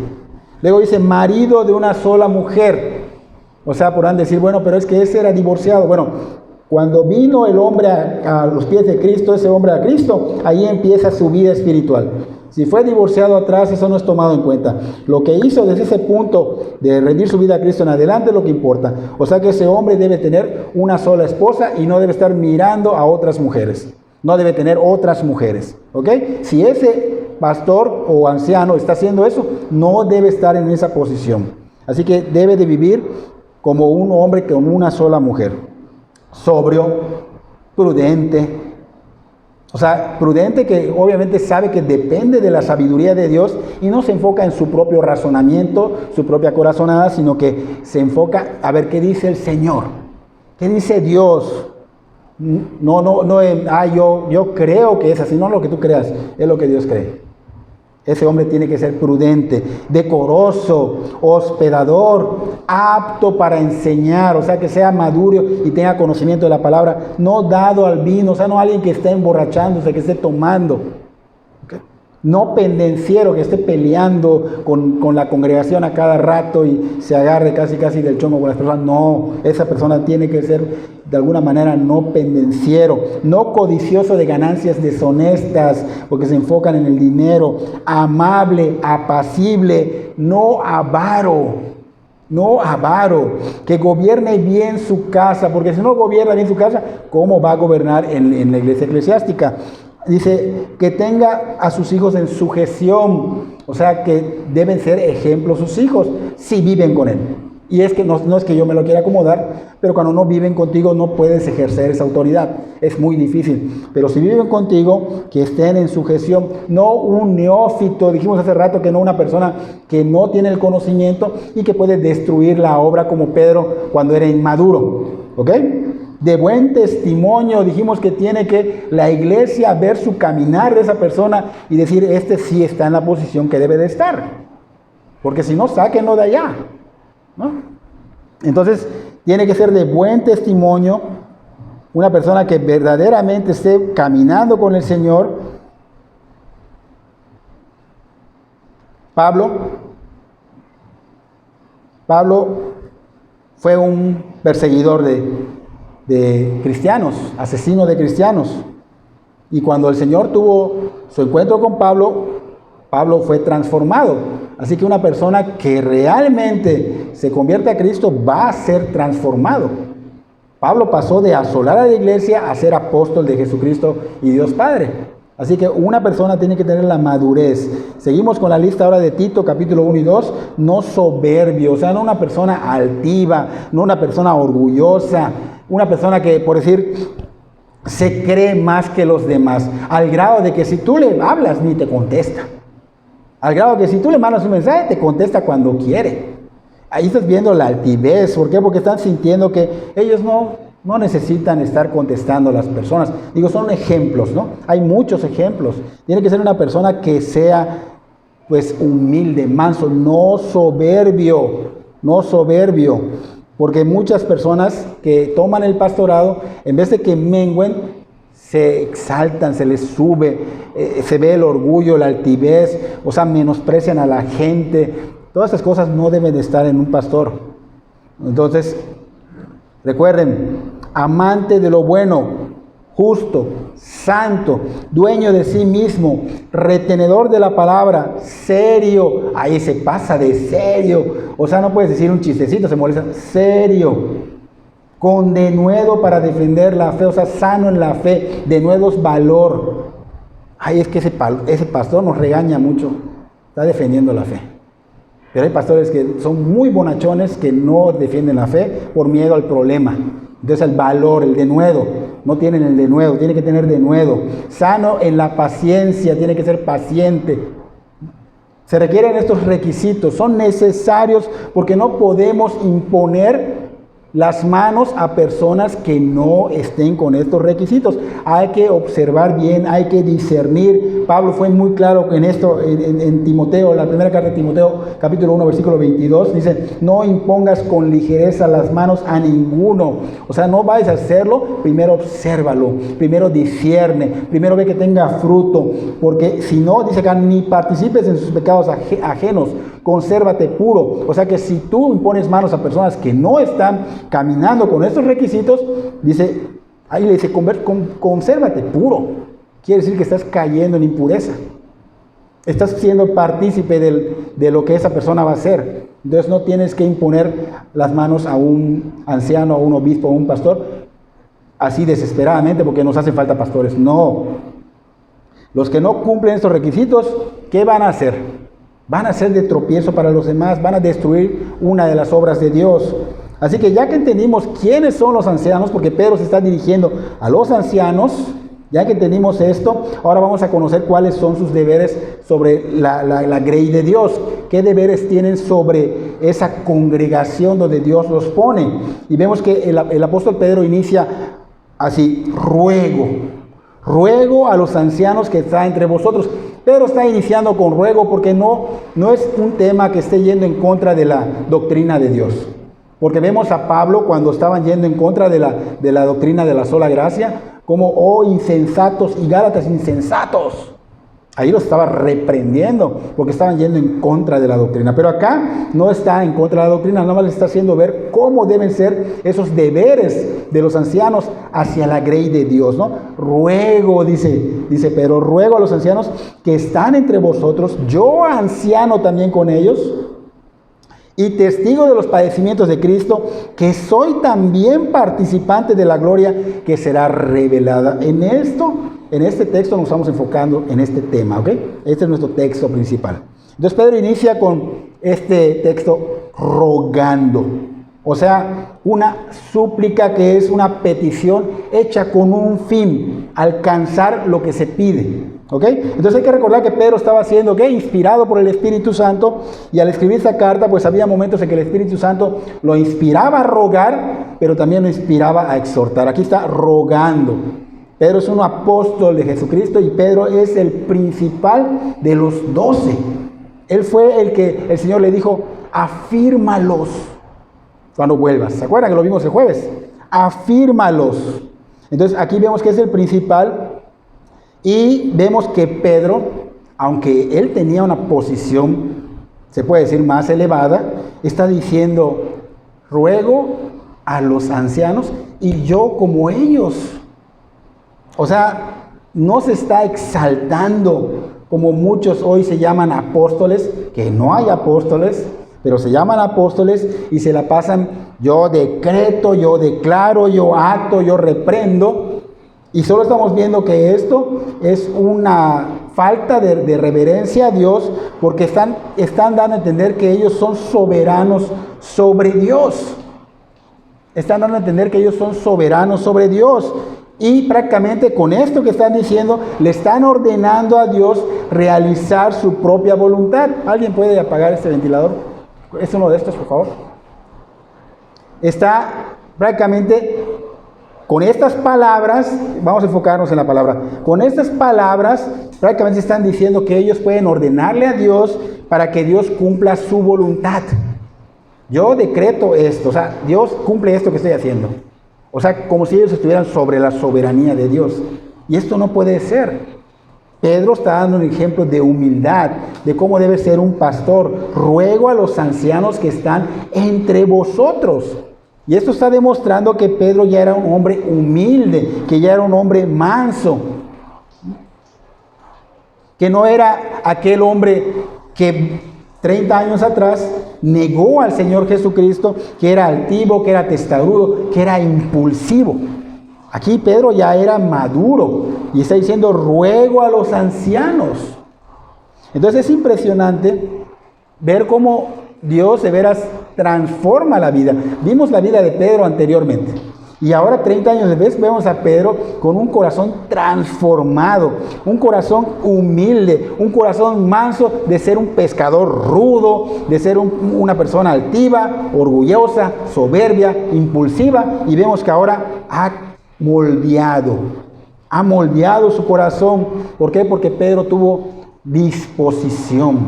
Luego dice, marido de una sola mujer. O sea, podrán decir, bueno, pero es que ese era divorciado. Bueno, cuando vino el hombre a los pies de Cristo, ese hombre a Cristo, ahí empieza su vida espiritual. Si fue divorciado atrás, eso no es tomado en cuenta. Lo que hizo desde ese punto de rendir su vida a Cristo en adelante es lo que importa. O sea que ese hombre debe tener una sola esposa y no debe estar mirando a otras mujeres. No debe tener otras mujeres. ¿Ok? Si ese pastor o anciano está haciendo eso, no debe estar en esa posición. Así que debe de vivir como un hombre con una sola mujer. Sobrio, prudente. O sea, prudente que obviamente sabe que depende de la sabiduría de Dios y no se enfoca en su propio razonamiento, su propia corazonada, sino que se enfoca a ver qué dice el Señor, qué dice Dios. No yo creo que es así, no lo que tú creas, es lo que Dios cree. Ese hombre tiene que ser prudente, decoroso, hospedador, apto para enseñar, o sea, que sea maduro y tenga conocimiento de la palabra, no dado al vino, o sea, no alguien que esté emborrachándose, que esté tomando. ¿Okay? No pendenciero, que esté peleando con la congregación a cada rato y se agarre casi del chongo con las personas. No, esa persona tiene que ser de alguna manera no pendenciero, no codicioso de ganancias deshonestas, porque se enfocan en el dinero, amable, apacible, no avaro, que gobierne bien su casa, porque si no gobierna bien su casa, ¿cómo va a gobernar en la iglesia eclesiástica? Dice que tenga a sus hijos en sujeción, o sea que deben ser ejemplos sus hijos si viven con él. Y es que no es que yo me lo quiera acomodar, pero cuando no viven contigo no puedes ejercer esa autoridad. Es muy difícil. Pero si viven contigo, que estén en sujeción, no un neófito, dijimos hace rato que no una persona que no tiene el conocimiento y que puede destruir la obra como Pedro cuando era inmaduro. ¿Ok? De buen testimonio, dijimos que tiene que la iglesia ver su caminar de esa persona y decir, este sí está en la posición que debe de estar. Porque si no, sáquenlo de allá. ¿No? Entonces, tiene que ser de buen testimonio, una persona que verdaderamente esté caminando con el Señor. Pablo fue un perseguidor de cristianos, asesino de cristianos. Y cuando el Señor tuvo su encuentro con Pablo fue transformado. Así que una persona que realmente se convierte a Cristo va a ser transformado. Pablo pasó de asolar a la iglesia a ser apóstol de Jesucristo y Dios Padre. Así que una persona tiene que tener la madurez. Seguimos con la lista ahora de Tito, capítulo 1 y 2. No soberbio, o sea, no una persona altiva, no una persona orgullosa, una persona que, por decir, se cree más que los demás, al grado de que si tú le hablas ni te contesta. Al grado que si tú le mandas un mensaje, te contesta cuando quiere. Ahí estás viendo la altivez. ¿Por qué? Porque están sintiendo que ellos no necesitan estar contestando a las personas. Digo, son ejemplos, ¿no? Hay muchos ejemplos. Tiene que ser una persona que sea, pues, humilde, manso, no soberbio. Porque muchas personas que toman el pastorado, en vez de que mengüen, se exaltan, se les sube, se ve el orgullo, la altivez, o sea, menosprecian a la gente, Todas estas cosas no deben de estar en un pastor. Entonces, recuerden, amante de lo bueno, justo, santo, dueño de sí mismo, retenedor de la palabra, serio. Ahí se pasa de serio. O sea, no puedes decir un chistecito, se molesta. Serio. Con denuedo para defender la fe. O sea, sano en la fe. Denuedo es valor. Ay, es que ese pastor nos regaña mucho. Está defendiendo la fe. Pero hay pastores que son muy bonachones que no defienden la fe por miedo al problema. Entonces el valor, el denuedo, no tienen el denuedo, tiene que tener denuedo. Sano en la paciencia, tiene que ser paciente. Se requieren estos requisitos, son necesarios porque no podemos imponer las manos a personas que no estén con estos requisitos. Hay que observar bien, hay que discernir. Pablo fue muy claro en esto en Timoteo, la primera carta de Timoteo, capítulo 1, versículo 22, dice, no impongas con ligereza las manos a ninguno. O sea, no vayas a hacerlo, primero obsérvalo, primero discierne, primero ve que tenga fruto, porque si no, dice acá, ni participes en sus pecados ajenos, consérvate puro. O sea que si tú impones manos a personas que no están caminando con estos requisitos, dice, ahí le dice, consérvate puro. Quiere decir que estás cayendo en impureza. Estás siendo partícipe de lo que esa persona va a hacer. Entonces no tienes que imponer las manos a un anciano, a un obispo, a un pastor, así desesperadamente porque nos hacen falta pastores. No. Los que no cumplen estos requisitos, ¿qué van a hacer? Van a ser de tropiezo para los demás, van a destruir una de las obras de Dios. Así que ya que entendimos quiénes son los ancianos, porque Pedro se está dirigiendo a los ancianos, ya que entendimos esto, ahora vamos a conocer cuáles son sus deberes sobre la grey de Dios. ¿Qué deberes tienen sobre esa congregación donde Dios los pone? Y vemos que el apóstol Pedro inicia así, ruego a los ancianos que están entre vosotros. Pedro está iniciando con ruego porque no es un tema que esté yendo en contra de la doctrina de Dios. Porque vemos a Pablo cuando estaban yendo en contra de la doctrina de la sola gracia, como, oh insensatos y gálatas insensatos. Ahí los estaba reprendiendo porque estaban yendo en contra de la doctrina. Pero acá no está en contra de la doctrina, nada más les está haciendo ver cómo deben ser esos deberes de los ancianos hacia la grey de Dios, ¿no? Ruego, dice Pedro, ruego a los ancianos que están entre vosotros, yo anciano también con ellos, y testigo de los padecimientos de Cristo, que soy también participante de la gloria que será revelada. En este texto nos estamos enfocando en este tema, ¿ok? Este es nuestro texto principal. Entonces Pedro inicia con este texto rogando. O sea, una súplica que es una petición hecha con un fin, alcanzar lo que se pide. ¿Ok? Entonces hay que recordar que Pedro estaba siendo inspirado por el Espíritu Santo, y al escribir esta carta pues había momentos en que el Espíritu Santo lo inspiraba a rogar, pero también lo inspiraba a exhortar. Aquí está rogando. Pedro es un apóstol de Jesucristo y Pedro es el principal de los 12. Él fue el que el Señor le dijo, afírmalos cuando vuelvas. ¿Se acuerdan que lo vimos el jueves? Afírmalos. Entonces aquí vemos que es el principal. Y vemos que Pedro, aunque él tenía una posición, se puede decir, más elevada, está diciendo, ruego a los ancianos y yo como ellos. O sea, no se está exaltando como muchos hoy se llaman apóstoles, que no hay apóstoles, pero se llaman apóstoles y se la pasan, yo decreto, yo declaro, yo ato, yo reprendo. Y solo estamos viendo que esto es una falta de reverencia a Dios, porque están dando a entender que ellos son soberanos sobre Dios. Están dando a entender que ellos son soberanos sobre Dios. Y prácticamente con esto que están diciendo, le están ordenando a Dios realizar su propia voluntad. ¿Alguien puede apagar este ventilador? ¿Es uno de estos, por favor? Está prácticamente... Con estas palabras, vamos a enfocarnos en la palabra, con estas palabras prácticamente están diciendo que ellos pueden ordenarle a Dios para que Dios cumpla su voluntad. Yo decreto esto, o sea, Dios cumple esto que estoy haciendo. O sea, como si ellos estuvieran sobre la soberanía de Dios. Y esto no puede ser. Pedro está dando un ejemplo de humildad, de cómo debe ser un pastor. Ruego a los ancianos que están entre vosotros. Y esto está demostrando que Pedro ya era un hombre humilde, que ya era un hombre manso, que no era aquel hombre que 30 años atrás negó al Señor Jesucristo, que era altivo, que era testarudo, que era impulsivo. Aquí Pedro ya era maduro y está diciendo, ruego a los ancianos. Entonces es impresionante ver cómo Dios de veras transforma la vida. Vimos la vida de Pedro anteriormente. Y ahora, 30 años después, vemos a Pedro con un corazón transformado, un corazón humilde, un corazón manso de ser un pescador rudo, de ser una persona altiva, orgullosa, soberbia, impulsiva. Y vemos que ahora ha moldeado su corazón. ¿Por qué? Porque Pedro tuvo disposición.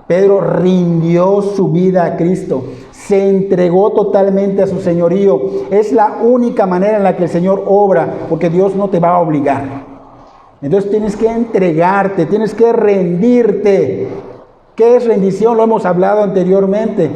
Pedro rindió su vida a Cristo, se entregó totalmente a su señorío. Es la única manera en la que el Señor obra, porque Dios no te va a obligar. Entonces tienes que entregarte, tienes que rendirte. ¿Qué es rendición? Lo hemos hablado anteriormente.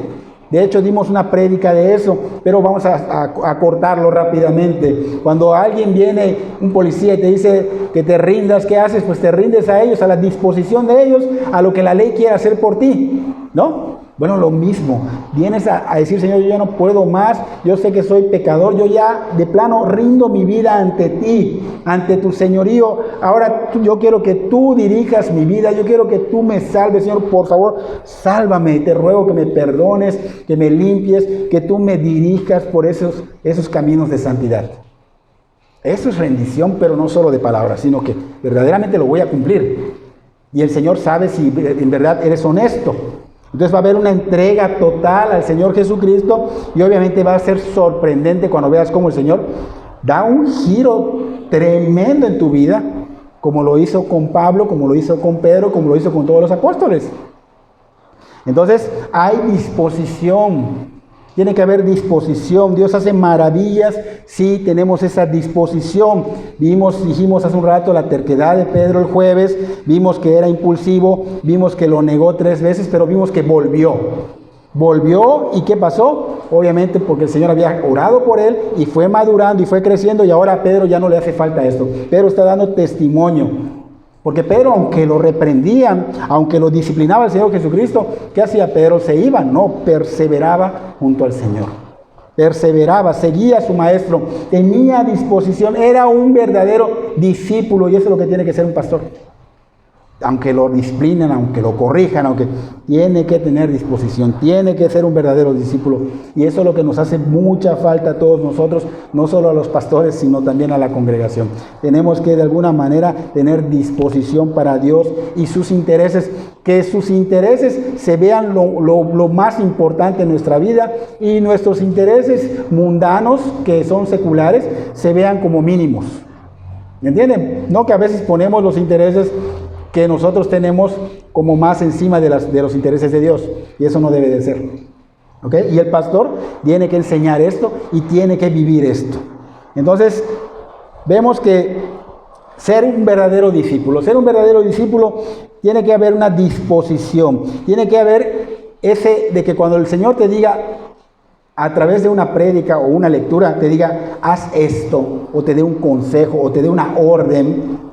De hecho, dimos una prédica de eso, pero vamos a cortarlo rápidamente. Cuando alguien viene, un policía, y te dice que te rindas, ¿qué haces? Pues te rindes a ellos, a la disposición de ellos, a lo que la ley quiere hacer por ti, ¿no? Bueno, lo mismo. Vienes a decir, Señor, yo ya no puedo más, yo sé que soy pecador, yo ya de plano rindo mi vida ante ti, ante tu señorío. Ahora yo quiero que tú dirijas mi vida, yo quiero que tú me salves, Señor, por favor, sálvame. Te ruego que me perdones, que me limpies, que tú me dirijas por esos caminos de santidad. Eso es rendición, pero no solo de palabras, sino que verdaderamente lo voy a cumplir. Y el Señor sabe si en verdad eres honesto. Entonces va a haber una entrega total al Señor Jesucristo y obviamente va a ser sorprendente cuando veas cómo el Señor da un giro tremendo en tu vida, como lo hizo con Pablo, como lo hizo con Pedro, como lo hizo con todos los apóstoles. Entonces hay disposición, tiene que haber disposición. Dios hace maravillas si tenemos esa disposición. Dijimos hace un rato la terquedad de Pedro el jueves, vimos que era impulsivo, vimos que lo negó 3 veces, pero vimos que volvió. ¿Y qué pasó? Obviamente porque el Señor había orado por él y fue madurando y fue creciendo, y ahora a Pedro ya no le hace falta esto. Pedro está dando testimonio. Porque Pedro, aunque lo reprendían, aunque lo disciplinaba el Señor Jesucristo, ¿qué hacía Pedro? Se iba, no, perseveraba junto al Señor. Perseveraba, seguía a su maestro, tenía disposición, era un verdadero discípulo, y eso es lo que tiene que ser un pastor. Aunque lo disciplinen, aunque lo corrijan, aunque tiene que tener disposición, tiene que ser un verdadero discípulo. Y eso es lo que nos hace mucha falta a todos nosotros, no solo a los pastores, sino también a la congregación. Tenemos que de alguna manera tener disposición para Dios y sus intereses, que sus intereses se vean lo más importante en nuestra vida, y nuestros intereses mundanos, que son seculares, se vean como mínimos. ¿Me entienden? No que a veces ponemos los intereses que nosotros tenemos como más encima de los intereses de Dios, y eso no debe de ser. ¿Ok? Y el pastor tiene que enseñar esto y tiene que vivir esto. Entonces, vemos que ser un verdadero discípulo tiene que haber una disposición, tiene que haber ese de que cuando el Señor te diga a través de una prédica o una lectura, te diga, haz esto, o te dé un consejo, o te dé una orden,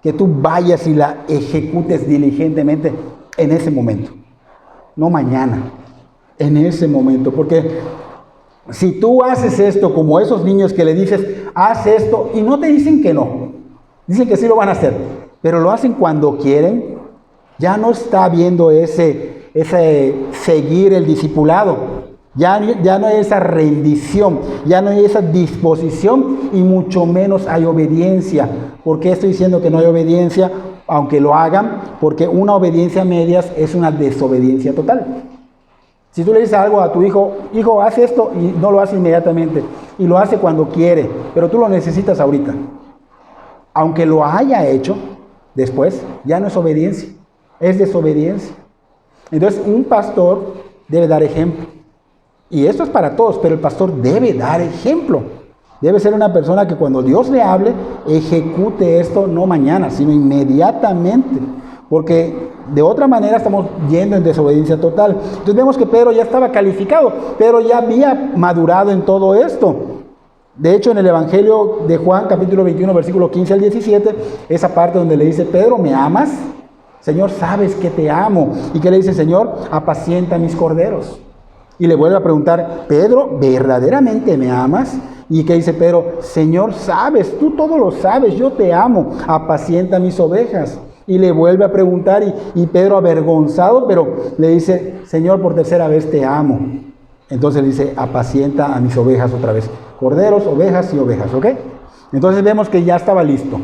que tú vayas y la ejecutes diligentemente en ese momento, no mañana, en ese momento. Porque si tú haces esto como esos niños que le dices, haz esto, y no te dicen que no, dicen que sí lo van a hacer, pero lo hacen cuando quieren, ya no está habiendo ese seguir el discipulado. Ya no hay esa rendición, ya no hay esa disposición, y mucho menos hay obediencia. ¿Por qué estoy diciendo que no hay obediencia? Aunque lo hagan, porque una obediencia a medias es una desobediencia total. Si tú le dices algo a tu hijo, haz esto, y no lo hace inmediatamente, y lo hace cuando quiere, pero tú lo necesitas ahorita. Aunque lo haya hecho después, ya no es obediencia, es desobediencia. Entonces, un pastor debe dar ejemplo. Y esto es para todos, pero el pastor debe dar ejemplo. Debe ser una persona que cuando Dios le hable, ejecute esto no mañana, sino inmediatamente. Porque de otra manera estamos yendo en desobediencia total. Entonces vemos que Pedro ya estaba calificado. Pedro ya había madurado en todo esto. De hecho, en el Evangelio de Juan, capítulo 21, versículo 15 al 17, esa parte donde le dice, Pedro, ¿me amas? Señor, sabes que te amo. ¿Y qué le dice, Señor? Apacienta mis corderos. Y le vuelve a preguntar, Pedro, ¿verdaderamente me amas? ¿Y qué dice Pedro? Señor, sabes, tú todo lo sabes, yo te amo, apacienta mis ovejas. Y le vuelve a preguntar y Pedro avergonzado, pero le dice, Señor, por tercera vez te amo. Entonces le dice, apacienta a mis ovejas otra vez. Corderos, ovejas y ovejas, ¿ok? Entonces vemos que ya estaba listo.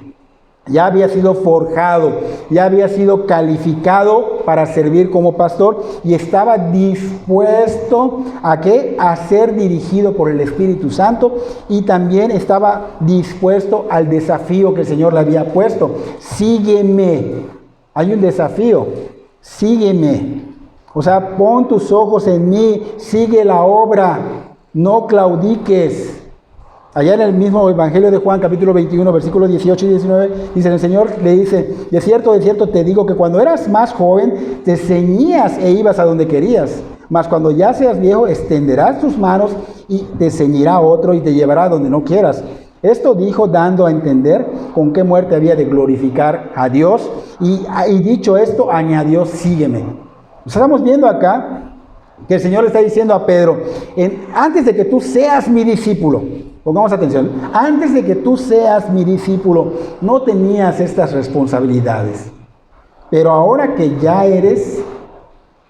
Ya había sido forjado, ya había sido calificado para servir como pastor y estaba dispuesto ¿a qué? A ser dirigido por el Espíritu Santo y también estaba dispuesto al desafío que el Señor le había puesto. Sígueme. Hay un desafío. Sígueme. O sea, pon tus ojos en mí, sigue la obra, no claudiques. Allá en el mismo Evangelio de Juan, capítulo 21, versículos 18 y 19, dice, el Señor le dice, de cierto te digo que cuando eras más joven, te ceñías e ibas a donde querías. Mas cuando ya seas viejo, extenderás tus manos y te ceñirá otro y te llevará a donde no quieras. Esto dijo dando a entender con qué muerte había de glorificar a Dios. Y dicho esto, añadió, sígueme. Estamos viendo acá que el Señor le está diciendo a Pedro, antes de que tú seas mi discípulo, pongamos atención, antes de que tú seas mi discípulo, no tenías estas responsabilidades. Pero ahora que ya eres,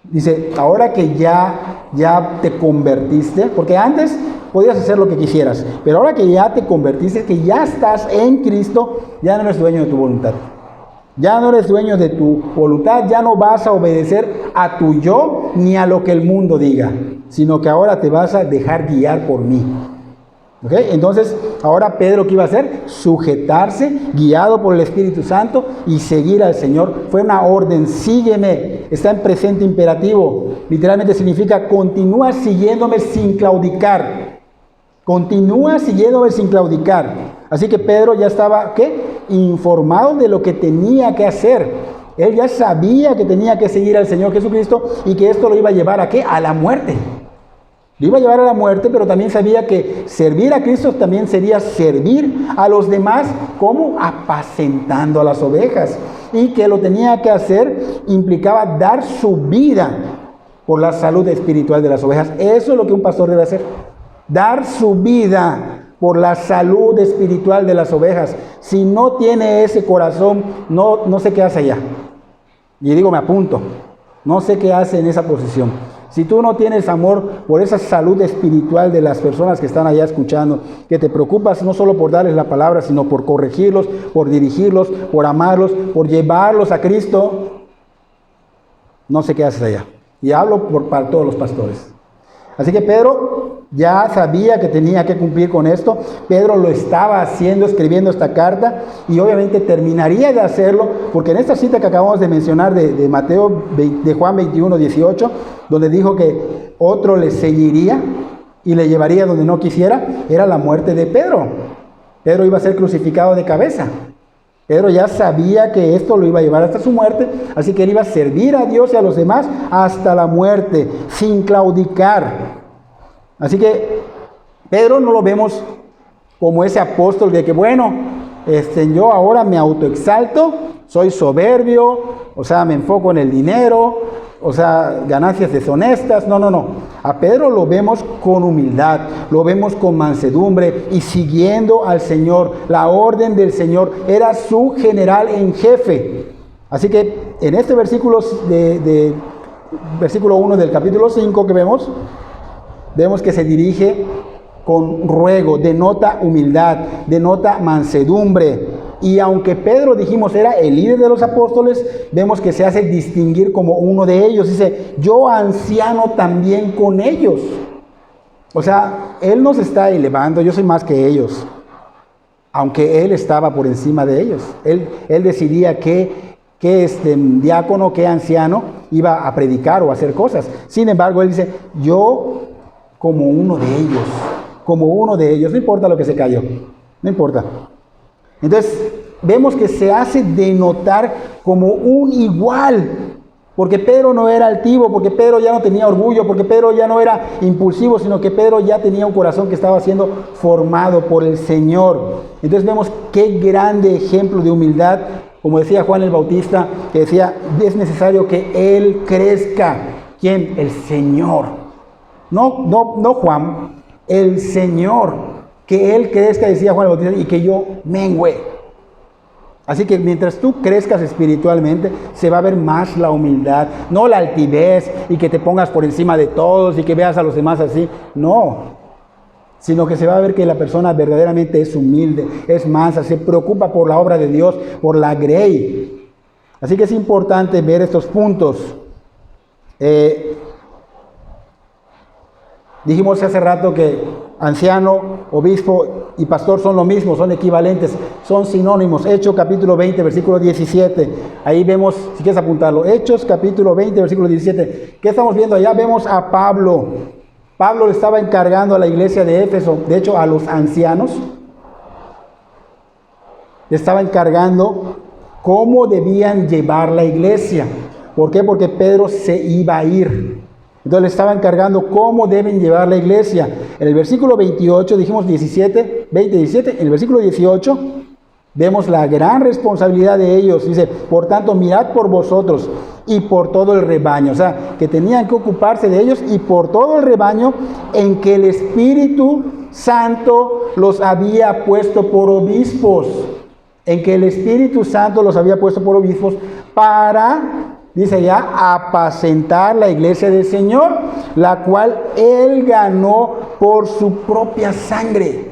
dice, ahora que ya te convertiste, porque antes podías hacer lo que quisieras, pero ahora que ya te convertiste, que ya estás en Cristo, ya no eres dueño de tu voluntad. Ya no eres dueño de tu voluntad, ya no vas a obedecer a tu yo ni a lo que el mundo diga, sino que ahora te vas a dejar guiar por mí. ¿Ok? Entonces, ahora Pedro, ¿qué iba a hacer? Sujetarse, guiado por el Espíritu Santo y seguir al Señor. Fue una orden, sígueme, está en presente imperativo. Literalmente significa, continúa siguiéndome sin claudicar. Continúa siguiéndome sin claudicar. Así que Pedro ya estaba, ¿qué? Informado de lo que tenía que hacer. Él ya sabía que tenía que seguir al Señor Jesucristo y que esto lo iba a llevar ¿a qué? A la muerte. Lo iba a llevar a la muerte, pero también sabía que servir a Cristo también sería servir a los demás, como apacentando a las ovejas. Y que lo tenía que hacer implicaba dar su vida por la salud espiritual de las ovejas. Eso es lo que un pastor debe hacer. Dar su vida por la salud espiritual de las ovejas. Si no tiene ese corazón, no sé qué hace allá. Y digo, me apunto. No sé qué hace en esa posición. Si tú no tienes amor por esa salud espiritual de las personas que están allá escuchando, que te preocupas no solo por darles la palabra, sino por corregirlos, por dirigirlos, por amarlos, por llevarlos a Cristo, no sé qué haces allá. Y hablo para todos los pastores. Así que Pedro ya sabía que tenía que cumplir con esto. Pedro lo estaba haciendo, escribiendo esta carta, y obviamente terminaría de hacerlo, porque en esta cita que acabamos de mencionar de Mateo, de Juan 21, 18, donde dijo que otro le ceñiría y le llevaría donde no quisiera, era la muerte de Pedro. Pedro iba a ser crucificado de cabeza. Pedro ya sabía que esto lo iba a llevar hasta su muerte, así que él iba a servir a Dios y a los demás hasta la muerte, sin claudicar. Así que Pedro no lo vemos como ese apóstol de que, bueno, yo ahora me autoexalto, soy soberbio, o sea, me enfoco en el dinero, o sea, ganancias deshonestas. No. A Pedro lo vemos con humildad, lo vemos con mansedumbre y siguiendo al Señor. La orden del Señor, era su general en jefe. Así que en este versículo versículo 1 del capítulo 5 que vemos que se dirige con ruego, denota humildad, denota mansedumbre. Y aunque Pedro, dijimos, era el líder de los apóstoles, vemos que se hace distinguir como uno de ellos. Dice, yo anciano también con ellos. O sea, él nos está elevando, yo soy más que ellos. Aunque él estaba por encima de ellos. Él decidía qué diácono, qué anciano iba a predicar o a hacer cosas. Sin embargo, él dice, yo como uno de ellos. como uno de ellos. No importa lo que se cayó, no importa. Entonces, vemos que se hace denotar como un igual, porque Pedro no era altivo, porque Pedro ya no tenía orgullo, porque Pedro ya no era impulsivo, sino que Pedro ya tenía un corazón que estaba siendo formado por el Señor. Entonces vemos qué grande ejemplo de humildad, como decía Juan el Bautista, que decía, es necesario que Él crezca. ¿Quién? El Señor. No Juan, el Señor. Que Él crezca, decía Juan el Bautista, y que yo mengüe. Así que mientras tú crezcas espiritualmente, se va a ver más la humildad, no la altivez y que te pongas por encima de todos y que veas a los demás así. No, sino que se va a ver que la persona verdaderamente es humilde, es mansa, se preocupa por la obra de Dios, por la grey. Así que es importante ver estos puntos. Dijimos hace rato que anciano, obispo y pastor son lo mismo, son equivalentes, son sinónimos. Hechos capítulo 20, versículo 17. Ahí vemos, si quieres apuntarlo, Hechos capítulo 20, versículo 17. ¿Qué estamos viendo allá? Vemos a Pablo. Pablo le estaba encargando a la iglesia de Éfeso, de hecho a los ancianos, le estaba encargando cómo debían llevar la iglesia. ¿Por qué? Porque Pedro se iba a ir. Entonces le estaba encargando cómo deben llevar la iglesia. En el versículo 28, dijimos 17, 20, 17, en el versículo 18 vemos la gran responsabilidad de ellos. Dice, por tanto, mirad por vosotros y por todo el rebaño. O sea, que tenían que ocuparse de ellos y por todo el rebaño en que el Espíritu Santo los había puesto por obispos. En que el Espíritu Santo los había puesto por obispos para... Dice ya, apacentar la iglesia del Señor, la cual Él ganó por su propia sangre.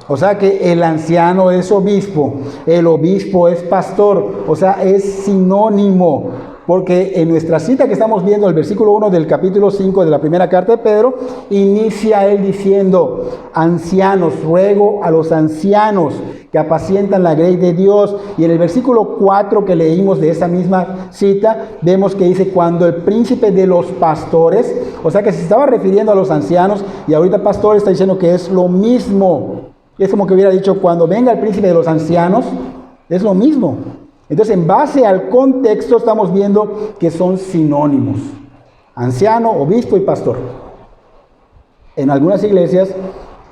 O sea que el anciano es obispo, el obispo es pastor, o sea, es sinónimo. Porque en nuestra cita que estamos viendo, el versículo 1 del capítulo 5 de la primera carta de Pedro, inicia él diciendo, ancianos, ruego a los ancianos que apacientan la grey de Dios. Y en el versículo 4 que leímos de esa misma cita, vemos que dice, cuando el príncipe de los pastores, o sea que se estaba refiriendo a los ancianos, y ahorita pastor está diciendo que es lo mismo. Es como que hubiera dicho, cuando venga el príncipe de los ancianos, es lo mismo. Entonces, en base al contexto, estamos viendo que son sinónimos. Anciano, obispo y pastor. En algunas iglesias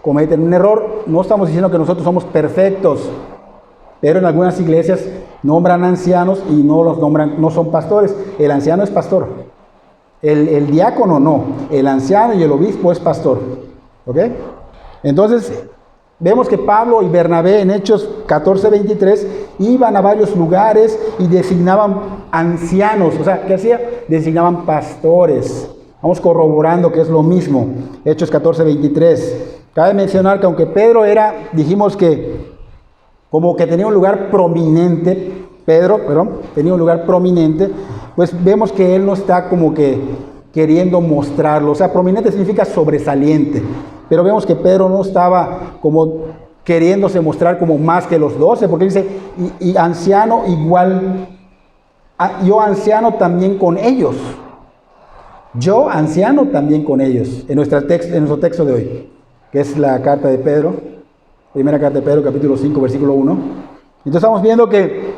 cometen un error. No estamos diciendo que nosotros somos perfectos, pero en algunas iglesias nombran ancianos y no los nombran, no son pastores. El anciano es pastor. El diácono no. El anciano y el obispo es pastor. ¿Ok? Entonces, vemos que Pablo y Bernabé en Hechos 14:23 iban a varios lugares y designaban ancianos. O sea, ¿qué hacía? Designaban pastores. Vamos corroborando que es lo mismo. Hechos 14:23. Cabe mencionar que aunque Pedro era, dijimos que como que tenía un lugar prominente, tenía un lugar prominente, pues vemos que él no está como que queriendo mostrarlo. O sea, prominente significa sobresaliente. Pero vemos que Pedro no estaba como queriéndose mostrar como más que los 12, porque dice, y anciano igual, yo anciano también con ellos. Yo anciano también con ellos, en nuestro texto de hoy, que es la carta de Pedro, primera carta de Pedro, capítulo 5, versículo 1. Entonces estamos viendo que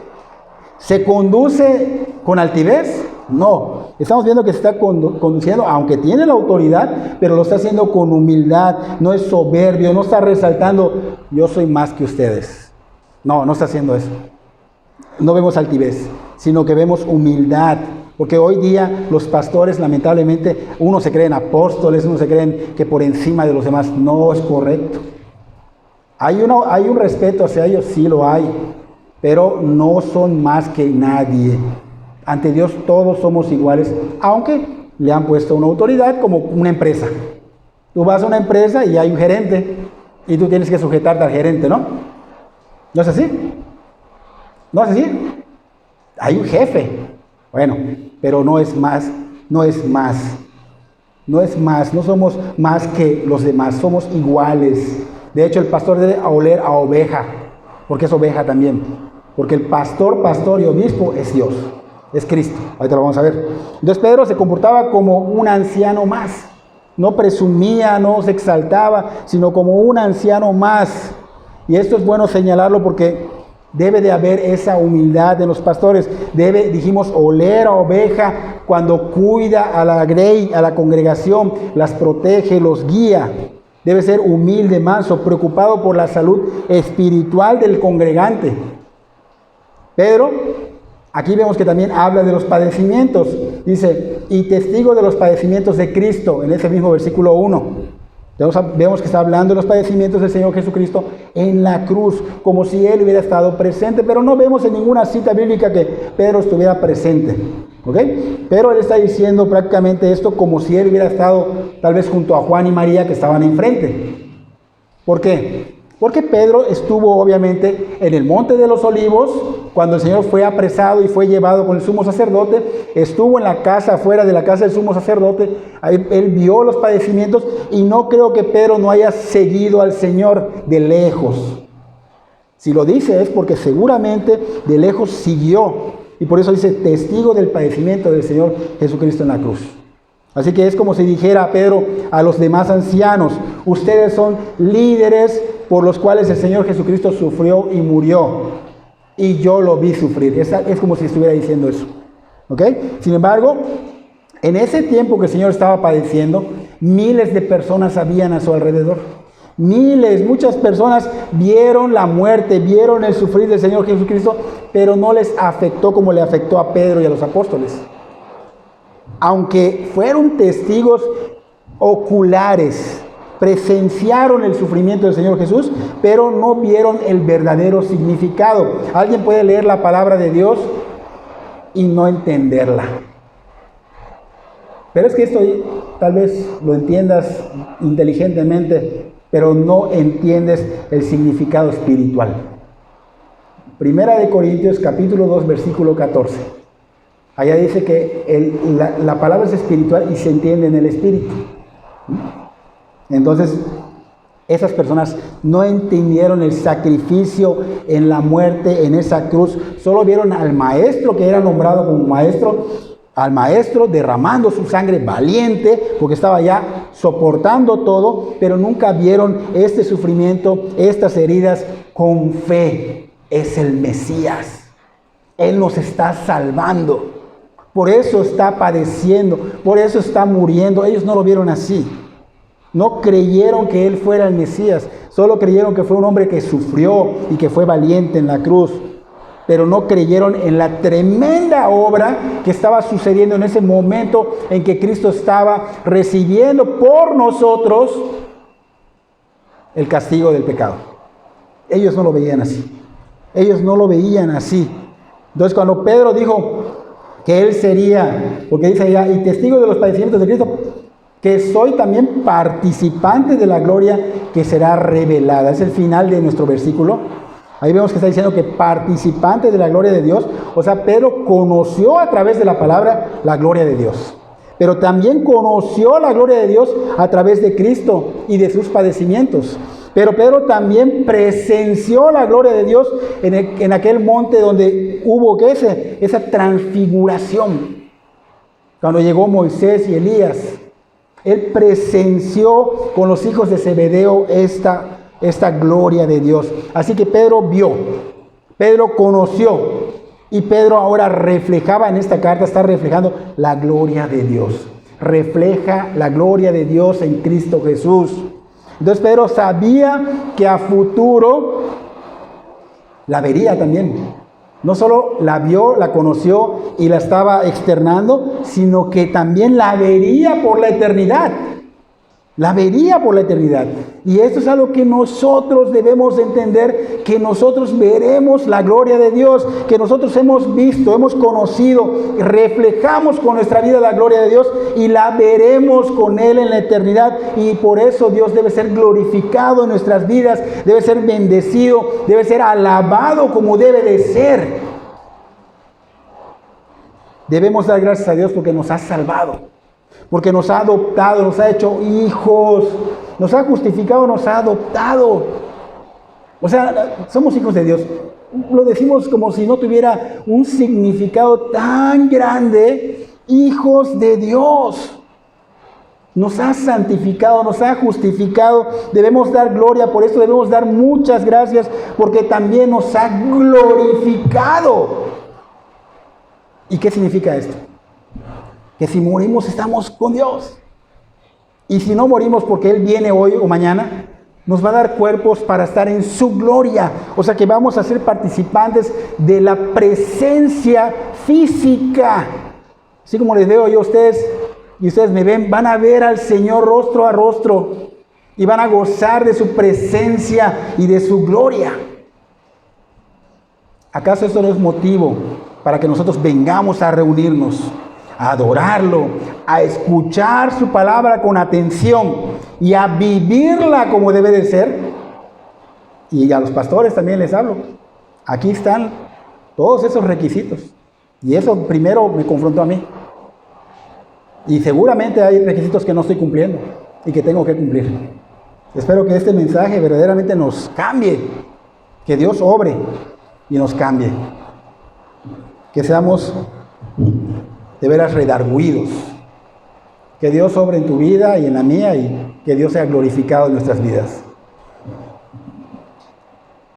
se conduce con altivez. No, estamos viendo que se está conduciendo, aunque tiene la autoridad, pero lo está haciendo con humildad, no es soberbio, no está resaltando, yo soy más que ustedes. No está haciendo eso. No vemos altivez, sino que vemos humildad, porque hoy día los pastores, lamentablemente, unos se creen apóstoles, unos se creen que por encima de los demás. No es correcto. Hay un respeto hacia ellos, sí lo hay, pero no son más que nadie. Ante Dios todos somos iguales, aunque le han puesto una autoridad como una empresa. Tú vas a una empresa y hay un gerente y tú tienes que sujetarte al gerente, ¿no? ¿No es así? ¿No es así? Hay un jefe. Bueno, pero no es más, no somos más que los demás, somos iguales. De hecho, el pastor debe oler a oveja, porque es oveja también. Porque el pastor y obispo es Dios. Es Cristo. Ahorita lo vamos a ver. Entonces Pedro se comportaba como un anciano más. No presumía, no se exaltaba, sino como un anciano más. Y esto es bueno señalarlo porque debe de haber esa humildad en los pastores. Debe, dijimos, oler a oveja cuando cuida a la grey, a la congregación, las protege, los guía. Debe ser humilde, manso, preocupado por la salud espiritual del congregante. Pedro, aquí vemos que también habla de los padecimientos. Dice, y testigo de los padecimientos de Cristo, en ese mismo versículo 1. Vemos que está hablando de los padecimientos del Señor Jesucristo en la cruz, como si Él hubiera estado presente, pero no vemos en ninguna cita bíblica que Pedro estuviera presente. ¿Ok? Pero Él está diciendo prácticamente esto como si Él hubiera estado tal vez junto a Juan y María que estaban enfrente. ¿Por qué? Porque Pedro estuvo obviamente en el Monte de los Olivos, cuando el Señor fue apresado y fue llevado con el sumo sacerdote, estuvo en la casa, afuera de la casa del sumo sacerdote, ahí él vio los padecimientos y no creo que Pedro no haya seguido al Señor de lejos. Si lo dice es porque seguramente de lejos siguió y por eso dice testigo del padecimiento del Señor Jesucristo en la cruz. Así que es como si dijera a Pedro a los demás ancianos, ustedes son líderes por los cuales el Señor Jesucristo sufrió y murió. Y yo lo vi sufrir. Es como si estuviera diciendo eso. ¿Ok? Sin embargo, en ese tiempo que el Señor estaba padeciendo, miles de personas habían a su alrededor. Muchas personas vieron la muerte, vieron el sufrir del Señor Jesucristo, pero no les afectó como le afectó a Pedro y a los apóstoles. Aunque fueron testigos oculares, presenciaron el sufrimiento del Señor Jesús, pero no vieron el verdadero significado. Alguien puede leer la palabra de Dios y no entenderla. Pero es que esto tal vez lo entiendas inteligentemente, pero no entiendes el significado espiritual. Primera de Corintios capítulo 2 versículo 14. Allá dice que la palabra es espiritual y se entiende en el espíritu. Entonces, esas personas no entendieron el sacrificio en la muerte, en esa cruz. Solo vieron al maestro que era nombrado como maestro, al maestro derramando su sangre valiente, porque estaba ya soportando todo, pero nunca vieron este sufrimiento, estas heridas con fe. Es el Mesías. Él nos está salvando. Por eso está padeciendo, por eso está muriendo. Ellos no lo vieron así. No creyeron que Él fuera el Mesías. Solo creyeron que fue un hombre que sufrió y que fue valiente en la cruz. Pero no creyeron en la tremenda obra que estaba sucediendo en ese momento en que Cristo estaba recibiendo por nosotros el castigo del pecado. Ellos no lo veían así. Ellos no lo veían así. Entonces cuando Pedro dijo que él sería, porque dice allá, y testigo de los padecimientos de Cristo, que soy también participante de la gloria que será revelada. Es el final de nuestro versículo. Ahí vemos que está diciendo que participante de la gloria de Dios. O sea, Pedro conoció a través de la palabra la gloria de Dios. Pero también conoció la gloria de Dios a través de Cristo y de sus padecimientos. Pero Pedro también presenció la gloria de Dios en aquel monte donde hubo esa transfiguración. Cuando llegó Moisés y Elías, él presenció con los hijos de Zebedeo esta gloria de Dios. Así que Pedro vio, Pedro conoció, y Pedro ahora reflejaba en esta carta, está reflejando la gloria de Dios. Refleja la gloria de Dios en Cristo Jesús. Entonces Pedro sabía que a futuro la vería también. No solo la vio, la conoció y la estaba externando, sino que también la vería por la eternidad. La vería por la eternidad. Y esto es algo que nosotros debemos entender, que nosotros veremos la gloria de Dios, que nosotros hemos visto, hemos conocido, reflejamos con nuestra vida la gloria de Dios y la veremos con Él en la eternidad. Y por eso Dios debe ser glorificado en nuestras vidas, debe ser bendecido, debe ser alabado como debe de ser. Debemos dar gracias a Dios porque nos ha salvado. Porque nos ha adoptado, nos ha hecho hijos, nos ha justificado, nos ha adoptado. O sea, somos hijos de Dios. Lo decimos como si no tuviera un significado tan grande. Hijos de Dios. nos ha santificado, nos ha justificado. Debemos dar gloria, por eso debemos dar muchas gracias, porque también nos ha glorificado. ¿Y qué significa esto? Que si morimos estamos con Dios. Y si no morimos porque Él viene hoy o mañana, nos va a dar cuerpos para estar en su gloria. O sea que vamos a ser participantes de la presencia física. Así como les veo yo a ustedes, y ustedes me ven, van a ver al Señor rostro a rostro. Y van a gozar de su presencia y de su gloria. ¿Acaso esto no es motivo para que nosotros vengamos a reunirnos, a adorarlo, a escuchar su palabra con atención y a vivirla como debe de ser? Y a los pastores también les hablo. Aquí están todos esos requisitos. Y eso primero me confrontó a mí. Y seguramente hay requisitos que no estoy cumpliendo y que tengo que cumplir. Espero que este mensaje verdaderamente nos cambie. Que Dios obre y nos cambie. Que seamos de veras redargüidos. Que Dios obre en tu vida y en la mía y que Dios sea glorificado en nuestras vidas.